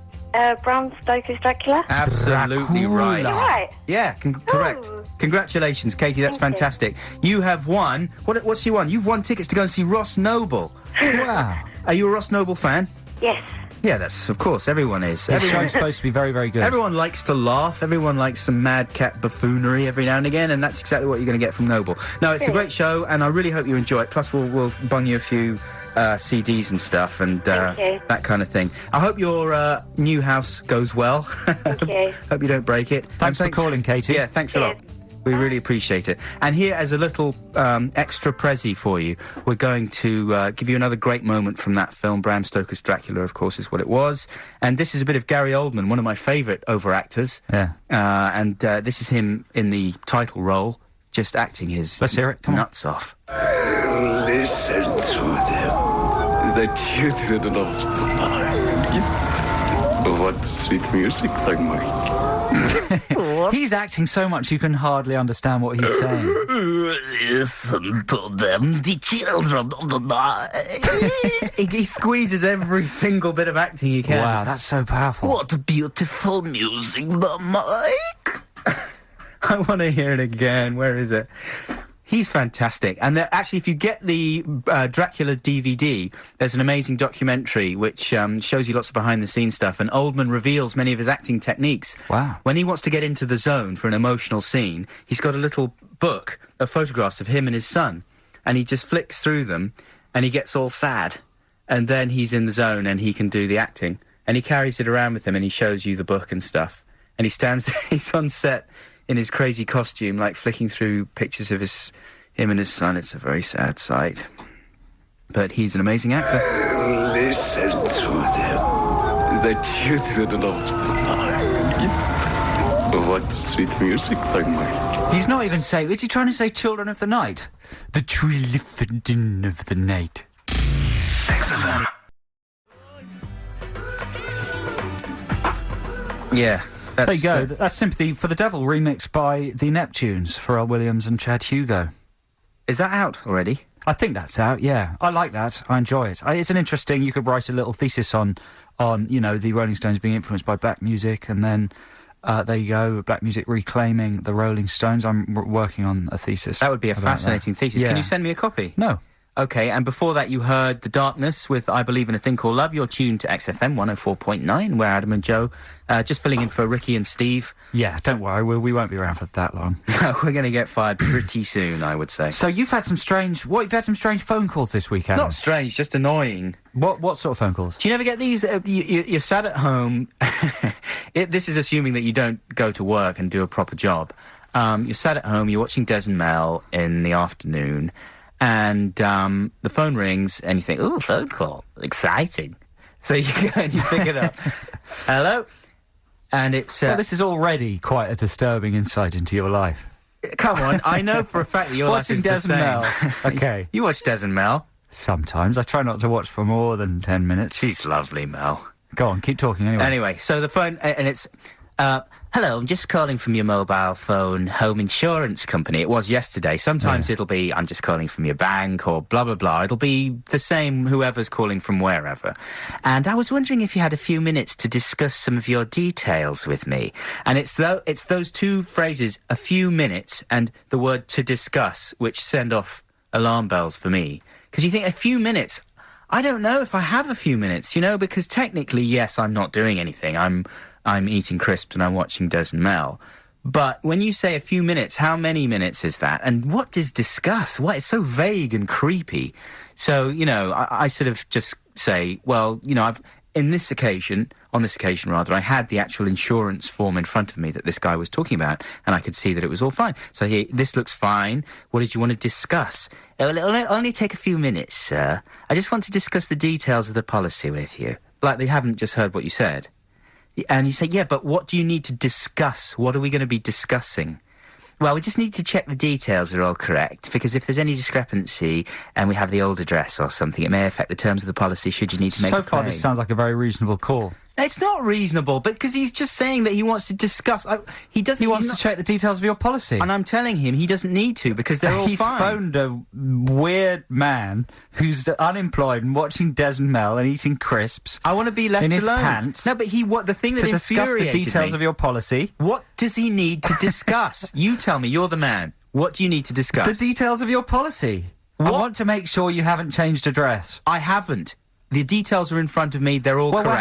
Speaker 8: Bram Stoker's Dracula?
Speaker 2: Absolutely
Speaker 1: Dracula.
Speaker 2: right.
Speaker 8: You're right.
Speaker 2: Yeah, correct.
Speaker 8: Ooh.
Speaker 2: Congratulations, Katie. That's
Speaker 8: Thank you.
Speaker 2: fantastic. You have won. What's you won? You've won tickets to go and see Ross Noble.
Speaker 1: Wow.
Speaker 2: Are you a Ross Noble fan?
Speaker 8: Yes.
Speaker 2: Yeah, that's of course. Everyone is.
Speaker 1: This show's supposed to be very, very good.
Speaker 2: Everyone likes to laugh. Everyone likes some madcap buffoonery every now and again, and that's exactly what you're going to get from Noble. No, it's a great show, and I really hope you enjoy it. Plus, we'll bung you a few CDs and stuff, and
Speaker 8: Thank you.
Speaker 2: that kind of thing. I hope your new house goes well.
Speaker 8: Thank you.
Speaker 2: Hope you don't break it.
Speaker 1: Thanks for calling, Katie.
Speaker 2: Yeah, thanks a lot. We really appreciate it. And here, as a little extra prezzy for you, we're going to give you another great moment from that film. Bram Stoker's Dracula, of course, is what it was. And this is a bit of Gary Oldman, one of my favourite over-actors.
Speaker 1: Yeah.
Speaker 2: And this is him in the title role, just acting his
Speaker 1: Let's hear it. Come
Speaker 2: nuts off.
Speaker 4: Listen to them, the children of the night. What sweet music they make.
Speaker 1: He's acting so much you can hardly understand what he's saying.
Speaker 6: Listen to them, the children of the night.
Speaker 2: He squeezes every single bit of acting he can.
Speaker 1: Wow, that's so powerful.
Speaker 6: What beautiful music the mic.
Speaker 2: I want to hear it again. Where is it? He's fantastic. And actually, if you get the Dracula DVD, there's an amazing documentary which shows you lots of behind-the-scenes stuff, and Oldman reveals many of his acting techniques.
Speaker 1: Wow.
Speaker 2: When he wants to get into the zone for an emotional scene, he's got a little book of photographs of him and his son, and he just flicks through them, and he gets all sad. And then he's in the zone, and he can do the acting. And he carries it around with him, and he shows you the book and stuff. And he stands there, he's on set in his crazy costume, like flicking through pictures of him and his son. It's a very sad sight. But he's an amazing actor.
Speaker 4: Listen to them, the children of the night. What sweet music they make.
Speaker 1: He's not even saying... Is he trying to say Children of the Night? The Children of the Night.
Speaker 5: XFM.
Speaker 2: Yeah.
Speaker 1: There you go. That's Sympathy for the Devil, remixed by the Neptunes, Pharrell Williams and Chad Hugo.
Speaker 2: Is that out already?
Speaker 1: I think that's out, yeah. I like that. I enjoy it. It's an interesting... You could write a little thesis on the Rolling Stones being influenced by black music, and then there you go, black music reclaiming the Rolling Stones. I'm working on a thesis.
Speaker 2: That would be a fascinating thesis.
Speaker 1: Yeah.
Speaker 2: Can you send me a copy?
Speaker 1: No.
Speaker 2: Okay, and before that you heard The Darkness with I Believe in a Thing Called Love. You're tuned to XFM 104.9, where Adam and Joe, just filling in for Ricky and Steve.
Speaker 1: Yeah, don't worry, we won't be around for that long.
Speaker 2: We're going to get fired pretty soon, I would say.
Speaker 1: So you've had some strange phone calls this week, Adam.
Speaker 2: Not strange, just annoying.
Speaker 1: What sort of phone calls?
Speaker 2: Do you never get these? You're sat at home. This is assuming that you don't go to work and do a proper job. You're sat at home, you're watching Des and Mel in the afternoon, and the phone rings, and you think, ooh, phone call, exciting. So you go and you pick it up. Hello? And it's...
Speaker 1: well, this is already quite a disturbing insight into your life.
Speaker 2: Come on, I know for a fact that your life is the same.
Speaker 1: Watching Des and Mel. Okay.
Speaker 2: You watch Des and Mel?
Speaker 1: Sometimes. I try not to watch for more than 10 minutes.
Speaker 2: She's lovely, Mel.
Speaker 1: Go on, keep talking anyway.
Speaker 2: Anyway, so the phone, and it's... hello, I'm just calling from your mobile phone home insurance company. It was yesterday. Sometimes it'll be, I'm just calling from your bank, or blah, blah, blah. It'll be the same, whoever's calling from wherever. And I was wondering if you had a few minutes to discuss some of your details with me. And it's those two phrases, a few minutes, and the word to discuss, which send off alarm bells for me. Because you think, a few minutes... I don't know if I have a few minutes, because technically, yes, I'm not doing anything. I'm eating crisps and I'm watching Des and Mel. But when you say a few minutes, how many minutes is that? And what does discuss? What? It's so vague and creepy. So, I sort of just say, well, on this occasion, I had the actual insurance form in front of me that this guy was talking about, and I could see that it was all fine. So this looks fine. What did you want to discuss? It'll only take a few minutes, sir. I just want to discuss the details of the policy with you. Like they haven't just heard what you said. And you say, yeah, but what do you need to discuss? What are we going to be discussing? Well, we just need to check the details are all correct, because if there's any discrepancy and we have the old address or something, it may affect the terms of the policy should you need to make a claim.
Speaker 1: So far, this sounds like a very reasonable call.
Speaker 2: It's not reasonable, because he's just saying that he wants to discuss... He wants
Speaker 1: to check the details of your policy.
Speaker 2: And I'm telling him he doesn't need to, because they're all
Speaker 1: He's
Speaker 2: fine.
Speaker 1: phoned a weird man who's unemployed and watching Des and Mel and eating crisps.
Speaker 2: I want to be left
Speaker 1: in his
Speaker 2: alone.
Speaker 1: Pants.
Speaker 2: No, but the thing that
Speaker 1: to discuss the details of your policy.
Speaker 2: What does he need to discuss? You tell me, you're the man. What do you need to discuss?
Speaker 1: The details of your policy.
Speaker 2: What?
Speaker 1: I want to make sure you haven't changed address.
Speaker 2: I haven't. The details are in front of me. They're all correct.
Speaker 1: We're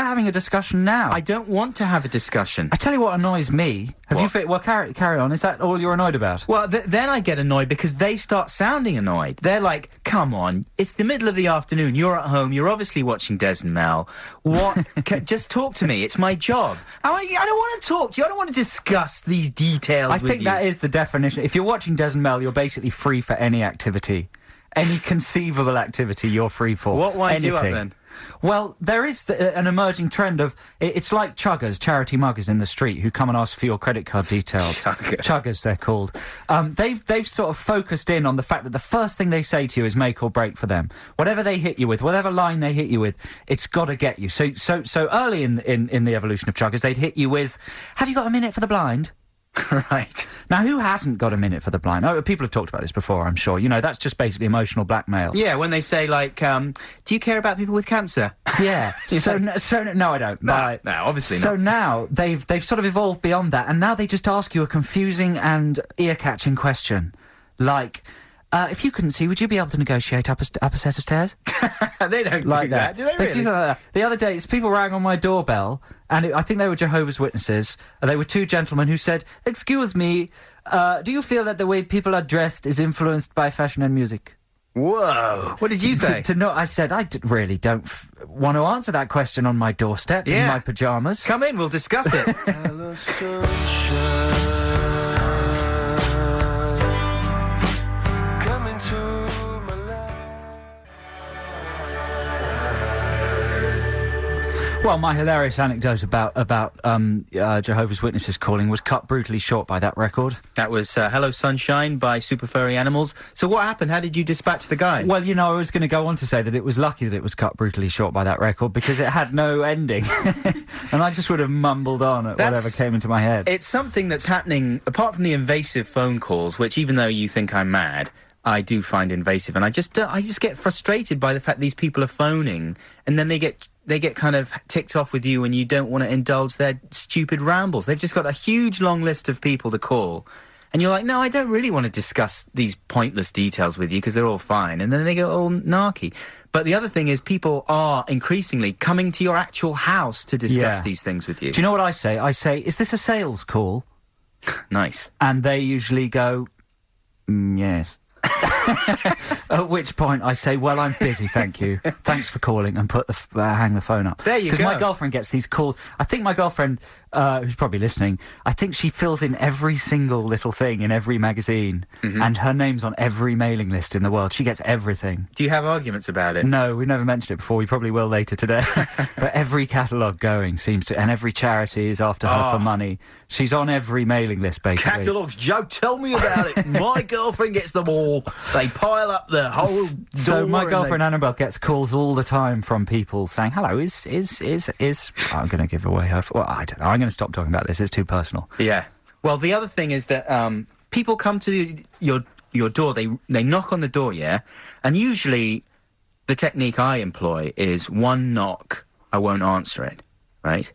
Speaker 1: having a discussion now.
Speaker 2: I don't want to have a discussion.
Speaker 1: I tell you what annoys me. Carry on. Is that all you're annoyed about?
Speaker 2: Well, then I get annoyed because they start sounding annoyed. They're like, come on, it's the middle of the afternoon, you're at home, you're obviously watching Des and Mel. What? Just talk to me, it's my job. I don't want to talk to you, I don't want to discuss these details with you.
Speaker 1: I think that is the definition. If you're watching Des and Mel, you're basically free for any activity. Any conceivable activity you're free for.
Speaker 2: What winds you up then?
Speaker 1: Well, there is an emerging trend of... It's like chuggers, charity muggers in the street who come and ask for your credit card details. Chuggers, they're called. They've sort of focused in on the fact that the first thing they say to you is make or break for them. Whatever they hit you with, whatever line they hit you with, it's got to get you. So early in the evolution of chuggers, they'd hit you with, have you got a minute for the blind?
Speaker 2: Right.
Speaker 1: Now, who hasn't got a minute for the blind? Oh, people have talked about this before, I'm sure. You know, that's just basically emotional blackmail.
Speaker 2: Yeah, when they say, like, do you care about people with cancer?
Speaker 1: Yeah. No, I don't.
Speaker 2: No, obviously not.
Speaker 1: So now, they've sort of evolved beyond that, and now they just ask you a confusing and ear-catching question. Like, if you couldn't see, would you be able to negotiate up a set of stairs?
Speaker 2: They don't
Speaker 1: like
Speaker 2: do that, do they really?
Speaker 1: The other day, people rang on my doorbell, and I think they were Jehovah's Witnesses, and they were two gentlemen who said, excuse me, do you feel that the way people are dressed is influenced by fashion and music?
Speaker 2: Whoa! What did you say?
Speaker 1: I said, I really don't want to answer that question on my doorstep in my pyjamas.
Speaker 2: Come in, we'll discuss it.
Speaker 4: Hello, sunshine. Come into my life.
Speaker 1: Well, my hilarious anecdote about Jehovah's Witnesses calling was cut brutally short by that record.
Speaker 2: That was Hello Sunshine by Super Furry Animals. So what happened? How did you dispatch the guy?
Speaker 1: Well, you know, I was going to go on to say that it was lucky that it was cut brutally short by that record because it had no ending. And I just would have mumbled on at whatever came into my head.
Speaker 2: It's something that's happening, apart from the invasive phone calls, which even though you think I'm mad, I do find invasive. And I just get frustrated by the fact these people are phoning and then they get kind of ticked off with you and you don't want to indulge their stupid rambles. They've just got a huge long list of people to call. And you're like, no, I don't really want to discuss these pointless details with you because they're all fine. And then they go all narky. But the other thing is people are increasingly coming to your actual house to discuss these things with you.
Speaker 1: Do you know what I say? I say, is this a sales call?
Speaker 2: Nice.
Speaker 1: And they usually go, yes. At which point I say, well, I'm busy, thank you. Thanks for calling, and hang the phone up.
Speaker 2: There you go.
Speaker 1: Because my girlfriend gets these calls. I think my girlfriend, who's probably listening, I think she fills in every single little thing in every magazine, and her name's on every mailing list in the world. She gets everything.
Speaker 2: Do you have arguments about it?
Speaker 1: No, we've never mentioned it before. We probably will later today. But every catalogue going seems to, and every charity is after her for money. She's on every mailing list, basically.
Speaker 2: Catalogues, Joe, tell me about it. My girlfriend gets them all. They pile up the whole door.
Speaker 1: So my girlfriend Annabelle gets calls all the time from people saying, hello, is I'm going to give away her... Well, I don't know. I'm going to stop talking about this. It's too personal.
Speaker 2: Yeah. Well, the other thing is that people come to your door. They knock on the door, yeah? And usually the technique I employ is one knock, I won't answer it, right?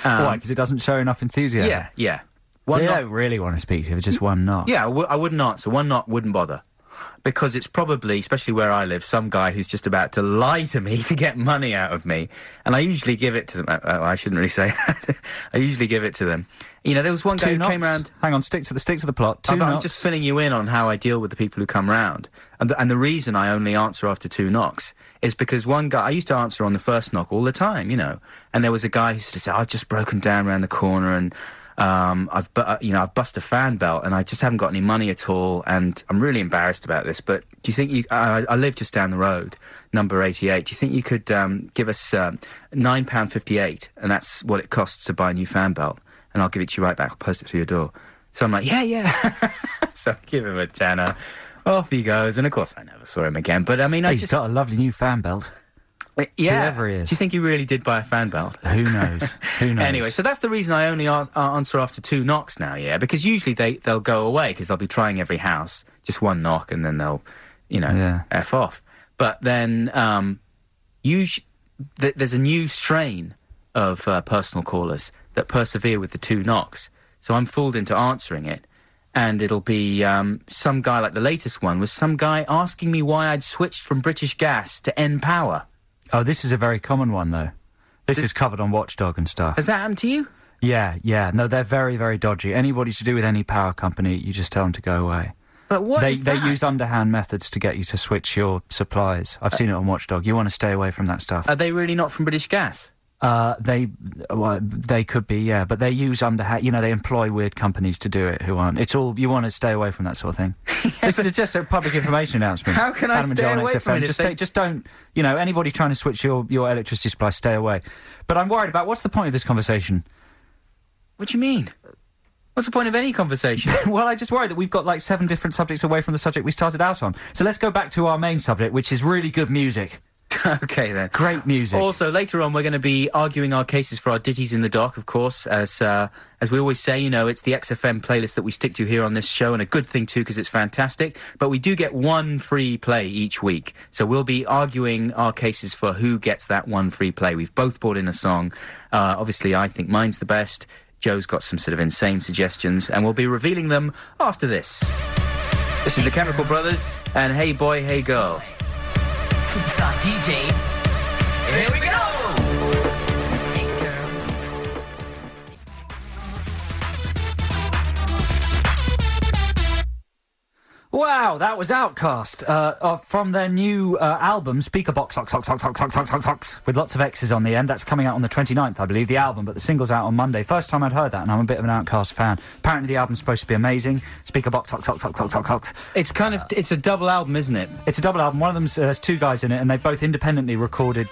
Speaker 1: Why? Because it doesn't show enough enthusiasm?
Speaker 2: Yeah.
Speaker 1: They don't really want to speak to you, just one knock.
Speaker 2: Yeah, I wouldn't answer. One knock wouldn't bother. Because it's probably, especially where I live, some guy who's just about to lie to me to get money out of me. And I usually give it to them. I shouldn't really say that. I usually give it to them. You know, there was one guy who came around...
Speaker 1: Hang on, stick to the plot. Two knocks.
Speaker 2: I'm just filling you in on how I deal with the people who come round. And the reason I only answer after 2 knocks is because one guy... I used to answer on the first knock all the time, you know. And there was a guy who used to say, I've just broken down around the corner and... I've bust a fan belt and I just haven't got any money at all, and I'm really embarrassed about this. But do you think I live just down the road, number 88. Do you think you could give us £9.58, and that's what it costs to buy a new fan belt, and I'll give it to you right back. I'll post it to your door. So I'm like, yeah. So I give him a tenner. Off he goes, and of course I never saw him again. But I mean,
Speaker 1: he's got a lovely new fan belt.
Speaker 2: Yeah.
Speaker 1: Whoever he is.
Speaker 2: Do you think he really did buy a fan belt?
Speaker 1: Who knows?
Speaker 2: Anyway, so that's the reason I only answer after 2 knocks now, yeah? Because usually they'll go away because they'll be trying every house. Just one knock and then they'll, F off. But then there's a new strain of personal callers that persevere with the 2 knocks. So I'm fooled into answering it. And it'll be some guy, like the latest one, was some guy asking me why I'd switched from British Gas to N-Power.
Speaker 1: Oh, this is a very common one, though. This is covered on Watchdog and stuff.
Speaker 2: Has that happened to you?
Speaker 1: Yeah. No, they're very, very dodgy. Anybody to do with any power company, you just tell them to go away.
Speaker 2: But what is
Speaker 1: They
Speaker 2: that?
Speaker 1: use underhand methods to get you to switch your supplies. I've seen it on Watchdog. You want to stay away from that stuff.
Speaker 2: Are they really not from British Gas?
Speaker 1: They could be, yeah, but they use underhand. They employ weird companies to do it who aren't. It's all you want to stay away from that sort of thing. This is just a public information announcement.
Speaker 2: How can I
Speaker 1: Adam and
Speaker 2: stay
Speaker 1: John
Speaker 2: away
Speaker 1: XFM.
Speaker 2: from it?
Speaker 1: Just don't. Anybody trying to switch your electricity supply, stay away. But I'm worried about what's the point of this conversation.
Speaker 2: What do you mean? What's the point of any conversation?
Speaker 1: Well, I just worry that we've got like 7 different subjects away from the subject we started out on. So let's go back to our main subject, which is really good music.
Speaker 2: Okay, then.
Speaker 1: Great music.
Speaker 2: Also, later on, we're going to be arguing our cases for our ditties in the dock, of course. As we always say, it's the XFM playlist that we stick to here on this show, and a good thing, too, because it's fantastic. But we do get one free play each week. So we'll be arguing our cases for who gets that one free play. We've both brought in a song. Obviously, I think mine's the best. Joe's got some sort of insane suggestions, and we'll be revealing them after this. This is the Chemical Brothers, and Hey Boy, Hey Girl.
Speaker 10: Superstar DJs. Here we go! Hey girl.
Speaker 1: Wow, that was Outkast from their new album, Speaker Box, with lots of X's on the end. That's coming out on the 29th, I believe, the album, but the single's out on Monday. First time I'd heard that, and I'm a bit of an Outkast fan. Apparently the album's supposed to be amazing. Speaker Box,
Speaker 2: It's a double album, isn't it?
Speaker 1: It's a double album. One of them's, there's 2 guys in it, and they both independently recorded...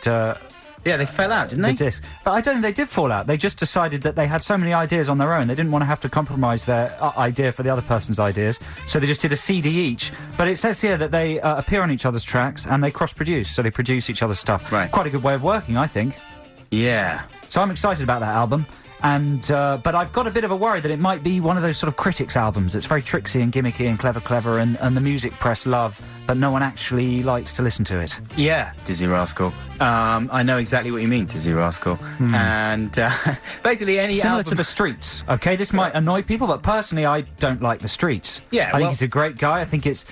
Speaker 2: Yeah, they fell out, didn't they?
Speaker 1: The disc. But I don't think they did fall out. They just decided that they had so many ideas on their own, they didn't want to have to compromise their idea for the other person's ideas, so they just did a CD each. But it says here that they appear on each other's tracks, and they cross-produce, so they produce each other's stuff.
Speaker 2: Right.
Speaker 1: Quite a good way of working, I think.
Speaker 2: Yeah.
Speaker 1: So I'm excited about that album. And but I've got a bit of a worry that it might be one of those sort of critics albums that's very tricksy and gimmicky and clever and the music press love, but no one actually likes to listen to it.
Speaker 2: Yeah, Dizzy Rascal. I know exactly what you mean, Dizzy Rascal. And basically any
Speaker 1: Similar
Speaker 2: album...
Speaker 1: to The Streets, okay? This might annoy people, but personally I don't like The Streets.
Speaker 2: Yeah,
Speaker 1: I think he's a great guy. I think it's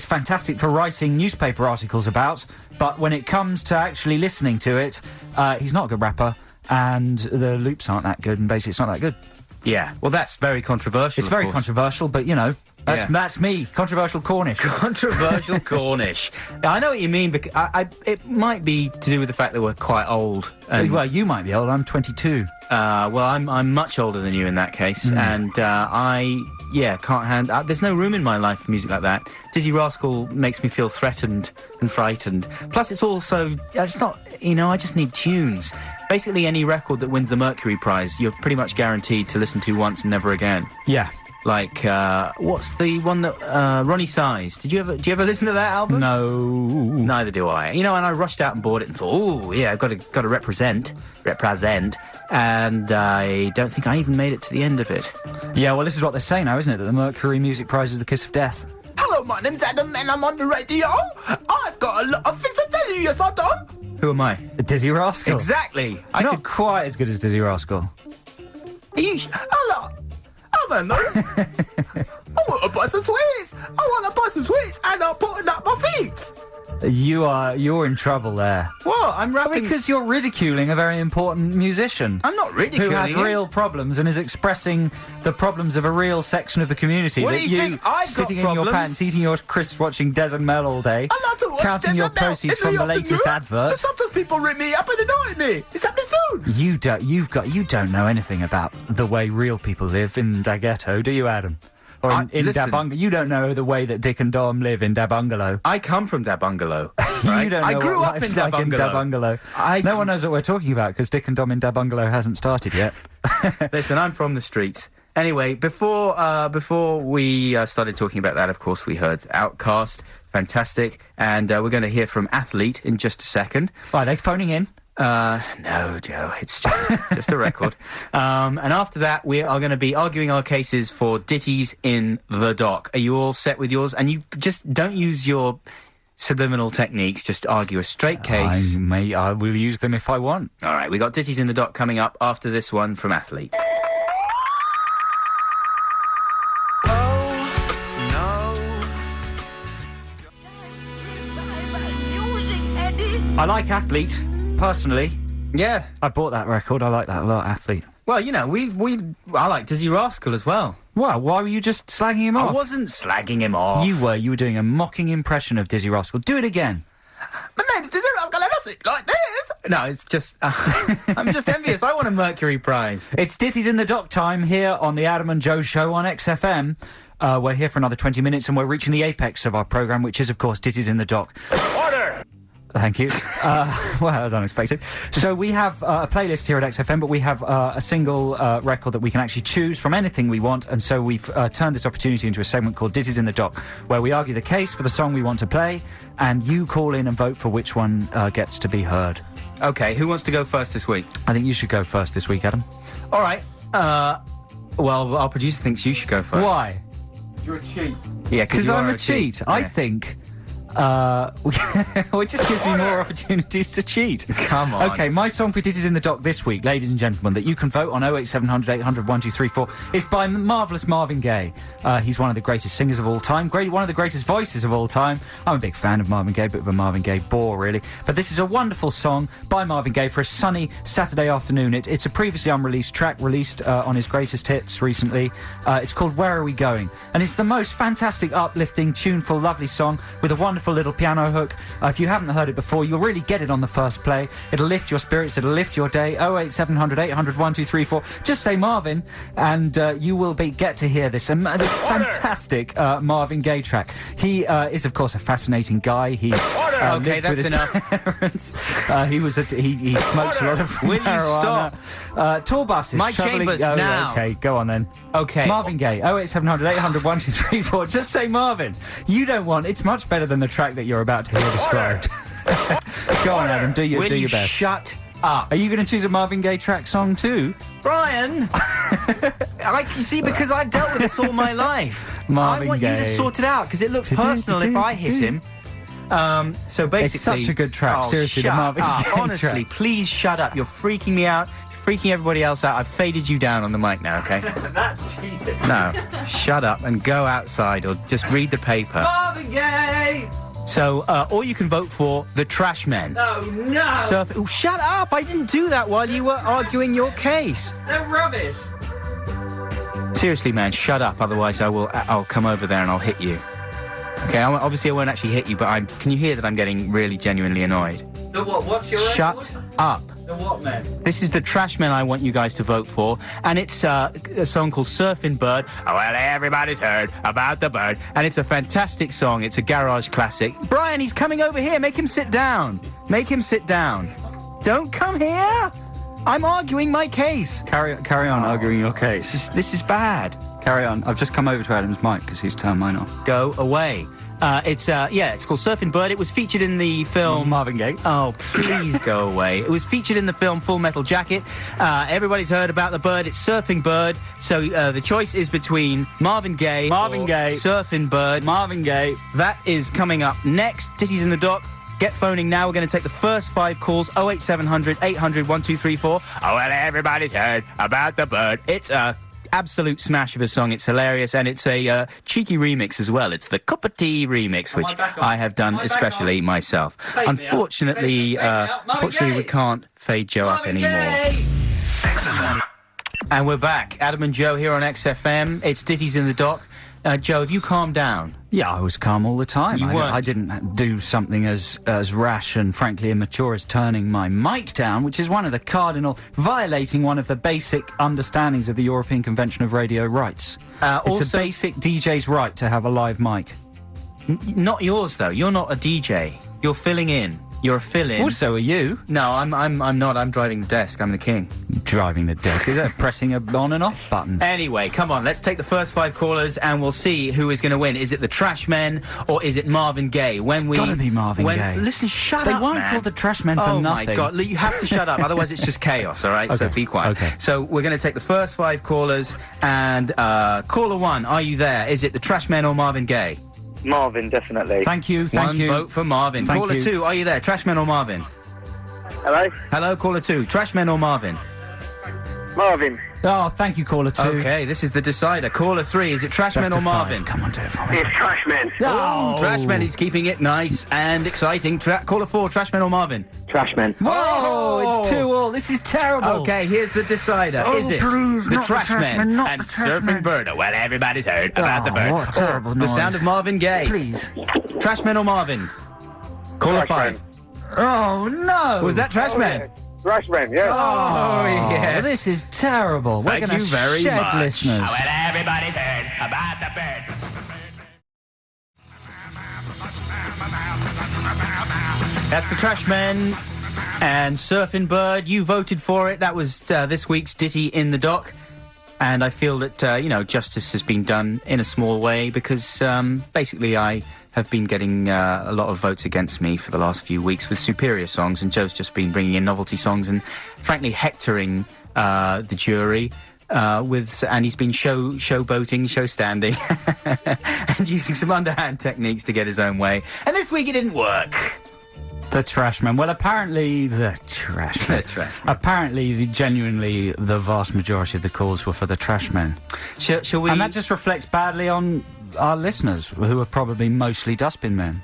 Speaker 1: fantastic for writing newspaper articles about, but when it comes to actually listening to it, he's not a good rapper. And the loops aren't that good, and basically it's not that good.
Speaker 2: Yeah, well, that's very controversial.
Speaker 1: It's very controversial, but, that's me. Controversial Cornish.
Speaker 2: Controversial Cornish. I know what you mean, because it might be to do with the fact that we're quite old.
Speaker 1: Well, you might be old. I'm 22.
Speaker 2: Well, I'm much older than you in that case, and can't handle... there's no room in my life for music like that. Dizzy Rascal makes me feel threatened and frightened. Plus, it's also... It's not... I just need tunes. Basically, any record that wins the Mercury Prize, you're pretty much guaranteed to listen to once and never again.
Speaker 1: Yeah.
Speaker 2: Like, what's the one that... Ronnie Size. Do you ever listen to that album?
Speaker 1: No.
Speaker 2: Neither do I. And I rushed out and bought it and thought, oh, yeah, I've got to represent. And I don't think I even made it to the end of it.
Speaker 1: Yeah, well, this is what they say now, isn't it? That the Mercury Music Prize is the kiss of death.
Speaker 10: Hello, my name's Adam and I'm on the radio. I've got a lot of things to tell you, yes I do.
Speaker 2: Who am I?
Speaker 1: Dizzy Rascal.
Speaker 2: Exactly.
Speaker 1: Not quite as good as Dizzy Rascal.
Speaker 10: Hello. I don't know. I want to buy some sweets. And I'm putting up my feet.
Speaker 1: You're in trouble there.
Speaker 2: What? I'm rapping...
Speaker 1: Because you're ridiculing a very important musician.
Speaker 2: I'm not ridiculing
Speaker 1: who has
Speaker 2: him.
Speaker 1: real problems and is expressing the problems of a real section of the community.
Speaker 2: What
Speaker 1: that
Speaker 2: do you think? I've
Speaker 1: sitting
Speaker 2: got
Speaker 1: in your
Speaker 2: problems?
Speaker 1: pants, eating your crisps, watching Desert Mel all day,
Speaker 10: I love to watch
Speaker 1: counting your
Speaker 10: Desert Mel
Speaker 1: proceeds
Speaker 10: in
Speaker 1: from
Speaker 10: the
Speaker 1: the latest
Speaker 10: afternoon,
Speaker 1: adverts.
Speaker 10: but sometimes people ring me up and annoy me. It's happening soon.
Speaker 1: You don't know anything about the way real people live in da ghetto, do you, Adam? Or in da
Speaker 2: listen.
Speaker 1: bungalow. You don't know the way that Dick and Dom live in da bungalow.
Speaker 2: I come from Da Bungalow. Right?
Speaker 1: You don't know
Speaker 2: I grew
Speaker 1: what
Speaker 2: up in
Speaker 1: life's
Speaker 2: Da
Speaker 1: like in
Speaker 2: Bungalow.
Speaker 1: Da Bungalow. No one knows what we're talking about because Dick and Dom in Da Bungalow hasn't started yet.
Speaker 2: Listen, I'm from the streets. Anyway, before we started talking about that, of course, we heard Outkast, fantastic, and we're going to hear from Athlete in just a second.
Speaker 1: Are they phoning in?
Speaker 2: No, Joe, it's just a record. And after that, we are going to be arguing our cases for ditties in the dock. Are you all set with yours? And you just don't use your subliminal techniques, just argue a straight case.
Speaker 1: I will use them if I want.
Speaker 2: All right, we got ditties in the dock coming up after this one from Athlete.
Speaker 10: Oh,
Speaker 1: I like Athlete, personally.
Speaker 2: Yeah.
Speaker 1: I bought that record. I like that a lot, Athlete.
Speaker 2: Well, you know, I like Dizzy Rascal as well.
Speaker 1: Well, why were you just slagging him off?
Speaker 2: I wasn't slagging him off.
Speaker 1: You were doing a mocking impression of Dizzy Rascal. Do it again.
Speaker 10: My name's Dizzy Rascal and I sing like this.
Speaker 2: No, it's just... I'm just envious. I want a Mercury Prize.
Speaker 1: It's Ditties in the Dock time here on the Adam and Joe Show on XFM. We're here for another 20 minutes and we're reaching the apex of our programme, which is, of course, Ditties in the Dock.
Speaker 9: Order!
Speaker 1: Thank you. Well, that was unexpected. So we have a playlist here at XFM, but we have a single record that we can actually choose from anything we want, and so we've turned this opportunity into a segment called Ditties in the Dock, where we argue the case for the song we want to play, and you call in and vote for which one gets to be heard.
Speaker 2: Okay, who wants to go first this week?
Speaker 1: I think you should go first this week, Adam.
Speaker 2: All right. Well, our producer thinks you should go first.
Speaker 1: Why?
Speaker 10: You're a cheat.
Speaker 2: Yeah,
Speaker 1: Because I'm a cheat. I think... well, it just gives me more opportunities to cheat.
Speaker 2: Come on.
Speaker 1: Okay, my song for Ditties in the Dock this week, ladies and gentlemen, that you can vote on 08700 800 1234 is by marvellous Marvin Gaye. He's one of the greatest singers of all time, one of the greatest voices of all time. I'm a big fan of Marvin Gaye, bit of a Marvin Gaye bore, really. But this is a wonderful song by Marvin Gaye for a sunny Saturday afternoon. It's a previously unreleased track released on his greatest hits recently. It's called Where Are We Going? And it's the most fantastic, uplifting, tuneful, lovely song with a wonderful little piano hook. If you haven't heard it before, you'll really get it on the first play. It'll lift your spirits, it'll lift your day. 08700 800 1234. Just say Marvin, and you will get to hear this fantastic Marvin Gaye track. He is, of course, a fascinating guy. He
Speaker 2: okay, that's enough.
Speaker 1: Parents. He smokes a lot of
Speaker 2: Will
Speaker 1: marijuana.
Speaker 2: you stop?
Speaker 1: Tour buses.
Speaker 2: My chambers now.
Speaker 1: Okay, go on then.
Speaker 2: Okay.
Speaker 1: Marvin Gaye, 08700 800 1234. Just say Marvin. You don't want... It's much better than the track that you're about to hear described. Go on, Adam. Do your best.
Speaker 2: Shut up.
Speaker 1: Are you going to choose a Marvin Gaye track song too?
Speaker 2: Brian! You see, because I've dealt with this all my life.
Speaker 1: Marvin
Speaker 2: I want
Speaker 1: Gaye.
Speaker 2: you to sort it out, because it looks personal if I hit him. So basically...
Speaker 1: It's such a good track, seriously, the Marvin Gaye
Speaker 2: Honestly,
Speaker 1: track.
Speaker 2: please shut up. You're freaking me out. You're freaking everybody else out. I've faded you down on the mic now, okay?
Speaker 1: That's cheating.
Speaker 2: No, shut up and go outside or just read the paper.
Speaker 1: Marvin Gaye!
Speaker 2: So, or you can vote for the Trash Men.
Speaker 1: No!
Speaker 2: Shut up! I didn't do that while you were arguing your case.
Speaker 1: They're rubbish.
Speaker 2: Seriously, man, shut up. Otherwise, I'll come over there and I'll hit you. Okay, obviously I won't actually hit you, but can you hear that I'm getting really genuinely annoyed?
Speaker 1: The what? What's your
Speaker 2: Shut up.
Speaker 1: The what, man?
Speaker 2: This is the Trash Men I want you guys to vote for, and it's a song called Surfing Bird. Oh, well, everybody's heard about the bird, and it's a fantastic song. It's a garage classic. Brian, he's coming over here. Make him sit down. Make him sit down. Don't come here. I'm arguing my case.
Speaker 1: Carry on arguing your case.
Speaker 2: This is bad.
Speaker 1: Carry on. I've just come over to Adam's mic because he's turned mine off.
Speaker 2: Go away. It's called Surfing Bird. It was featured in the film...
Speaker 1: Marvin Gaye.
Speaker 2: Oh, please go away. It was featured in the film Full Metal Jacket. Everybody's heard about the bird. It's Surfing Bird. So the choice is between Marvin Gaye or Surfing Bird.
Speaker 1: Marvin Gaye.
Speaker 2: That is coming up next. Ditties in the Dock. Get phoning now. We're going to take the first 5 calls. 08700 800 1234. Oh, well, everybody's heard about the bird. It's a... absolute smash of a song. It's hilarious, and it's a cheeky remix as well. It's the Cup of Tea remix, which I have done especially myself. Unfortunately, we can't fade Joe up anymore.
Speaker 5: XFM.
Speaker 2: And we're back. Adam and Joe here on XFM. It's Ditties in the Dock. Joe, have you calmed down?
Speaker 1: Yeah, I was calm all the time. I didn't do something as rash and frankly immature as turning my mic down, which is violating one of the basic understandings of the European Convention of Radio Rights. It's a basic DJ's right to have a live mic.
Speaker 2: Not yours, though. You're not a DJ. You're filling in. You're a fill-in.
Speaker 1: Also, are you?
Speaker 2: No, I'm not. I'm driving the desk. I'm the king.
Speaker 1: Driving the desk? Is that pressing a on and off button?
Speaker 2: Anyway, come on. Let's take the first 5 callers, and we'll see who is going to win. Is it the Trash Men or is it Marvin Gaye?
Speaker 1: It's got to be Marvin Gaye.
Speaker 2: Listen, shut up,
Speaker 1: They weren't called the Trash Men for nothing.
Speaker 2: Oh my God! You have to shut up. Otherwise, it's just chaos. All right.
Speaker 1: Okay.
Speaker 2: So be quiet.
Speaker 1: Okay.
Speaker 2: So we're going to take the first 5 callers, and caller 1, are you there? Is it the Trash Men or Marvin Gaye?
Speaker 9: Marvin, definitely.
Speaker 1: Thank you.
Speaker 2: One vote for Marvin. Caller 2, are you there? Trashman or Marvin?
Speaker 9: Hello?
Speaker 2: Hello, caller 2. Trashman or Marvin?
Speaker 9: Marvin.
Speaker 1: Oh, thank you, caller 2.
Speaker 2: Okay, this is the decider. Caller 3, is it Trashman
Speaker 1: Best
Speaker 2: or
Speaker 1: of
Speaker 2: Marvin?
Speaker 1: 5. Come on, do it for me.
Speaker 3: It's Trashman.
Speaker 1: Oh.
Speaker 2: Trashman, he's keeping it nice and exciting. Caller 4, Trashman or Marvin?
Speaker 9: Trashman.
Speaker 1: Whoa, it's 2-2. This is terrible.
Speaker 2: Okay, here's the decider.
Speaker 1: Oh,
Speaker 2: Is it
Speaker 1: please,
Speaker 2: the
Speaker 1: not the
Speaker 2: Trashman
Speaker 1: Trashman, not
Speaker 2: and
Speaker 1: the Trashman.
Speaker 2: Surfing Bird? Well, everybody's heard about the bird.
Speaker 1: What a terrible
Speaker 2: Or
Speaker 1: noise.
Speaker 2: The sound of Marvin Gaye.
Speaker 1: Please.
Speaker 2: Trashman or Marvin? Caller 5.
Speaker 1: Oh, no.
Speaker 2: Was that Trashman?
Speaker 9: Trashman, yes.
Speaker 2: Oh, yes.
Speaker 1: This is terrible. We're
Speaker 2: Thank
Speaker 1: going
Speaker 2: you
Speaker 1: to
Speaker 2: very
Speaker 1: shed
Speaker 2: much.
Speaker 1: listeners.
Speaker 6: Well, everybody's heard about the bird.
Speaker 2: That's the Trashman and Surfing Bird. You voted for it. That was this week's Ditty in the Dock. And I feel that, justice has been done in a small way because basically I have been getting a lot of votes against me for the last few weeks with superior songs, and Joe's just been bringing in novelty songs and, frankly, hectoring the jury. And he's been showboating, show standing, and using some underhand techniques to get his own way. And this week it didn't work.
Speaker 1: The Trashman. Well, apparently the Trashman. Apparently, genuinely, the vast majority of the calls were for the Trashman.
Speaker 2: Shall we?
Speaker 1: And that just reflects badly on our listeners, who are probably mostly dustbin men.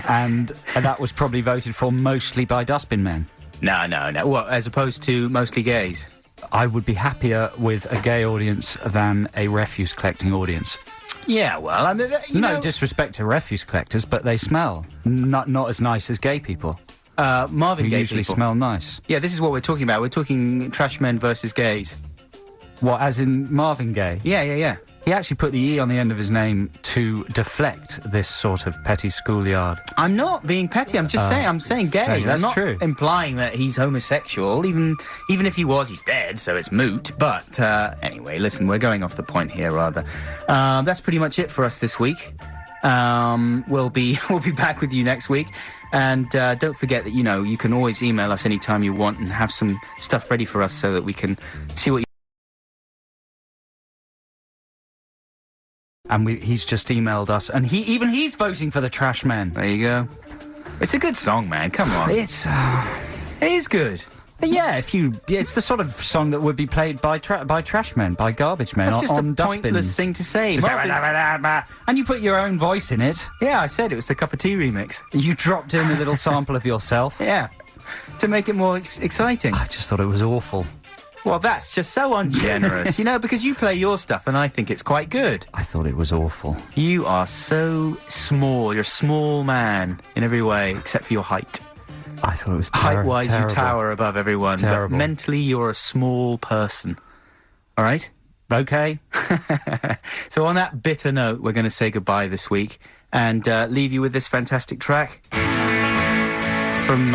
Speaker 1: and that was probably voted for mostly by dustbin men.
Speaker 2: No. What, as opposed to mostly gays?
Speaker 1: I would be happier with a gay audience than a refuse collecting audience.
Speaker 2: Yeah, well, I mean,
Speaker 1: No disrespect to refuse collectors, but they smell not as nice as gay people.
Speaker 2: Marvin
Speaker 1: who
Speaker 2: Gaye
Speaker 1: usually
Speaker 2: people.
Speaker 1: smell nice.
Speaker 2: Yeah, this is what we're talking about. We're talking trash men versus gays.
Speaker 1: What, as in Marvin Gaye?
Speaker 2: Yeah.
Speaker 1: He actually put the E on the end of his name to deflect this sort of petty schoolyard.
Speaker 2: I'm not being petty. I'm just saying. I'm saying gay.
Speaker 1: That's
Speaker 2: I'm not
Speaker 1: true.
Speaker 2: implying that he's homosexual. Even if he was, he's dead, so it's moot. But anyway, listen, we're going off the point here, rather. That's pretty much it for us this week. We'll be back with you next week. And don't forget that you can always email us anytime you want and have some stuff ready for us so that we can see what.
Speaker 1: And he's just emailed us, and he's voting for the Trashmen.
Speaker 2: There you go. It's a good song, man. Come on.
Speaker 1: It
Speaker 2: is good.
Speaker 1: Yeah, it's the sort of song that would be played by Trashmen, by garbage men
Speaker 2: That's just
Speaker 1: on
Speaker 2: a
Speaker 1: dustbins.
Speaker 2: pointless thing to say.
Speaker 1: And you put your own voice in it.
Speaker 2: Yeah, I said it was the Cup of Tea remix.
Speaker 1: You dropped in a little sample of yourself.
Speaker 2: Yeah, to make it more exciting.
Speaker 1: I just thought it was awful.
Speaker 2: Well, that's just so ungenerous, because you play your stuff and I think it's quite good.
Speaker 1: I thought it was awful.
Speaker 2: You are so small. You're a small man in every way, except for your height.
Speaker 1: I thought it was
Speaker 2: Height-wise,
Speaker 1: terrible.
Speaker 2: you tower above everyone.
Speaker 1: Terrible.
Speaker 2: But mentally, you're a small person. All right?
Speaker 1: Okay.
Speaker 2: So on that bitter note, we're going to say goodbye this week and leave you with this fantastic track from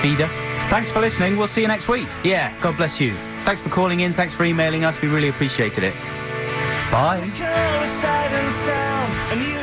Speaker 2: Feeder.
Speaker 1: Thanks for listening. We'll see you next week.
Speaker 2: Yeah, God bless you. Thanks for calling in. Thanks for emailing us. We really appreciated it.
Speaker 1: Bye.
Speaker 4: Curl a sight and sound, and you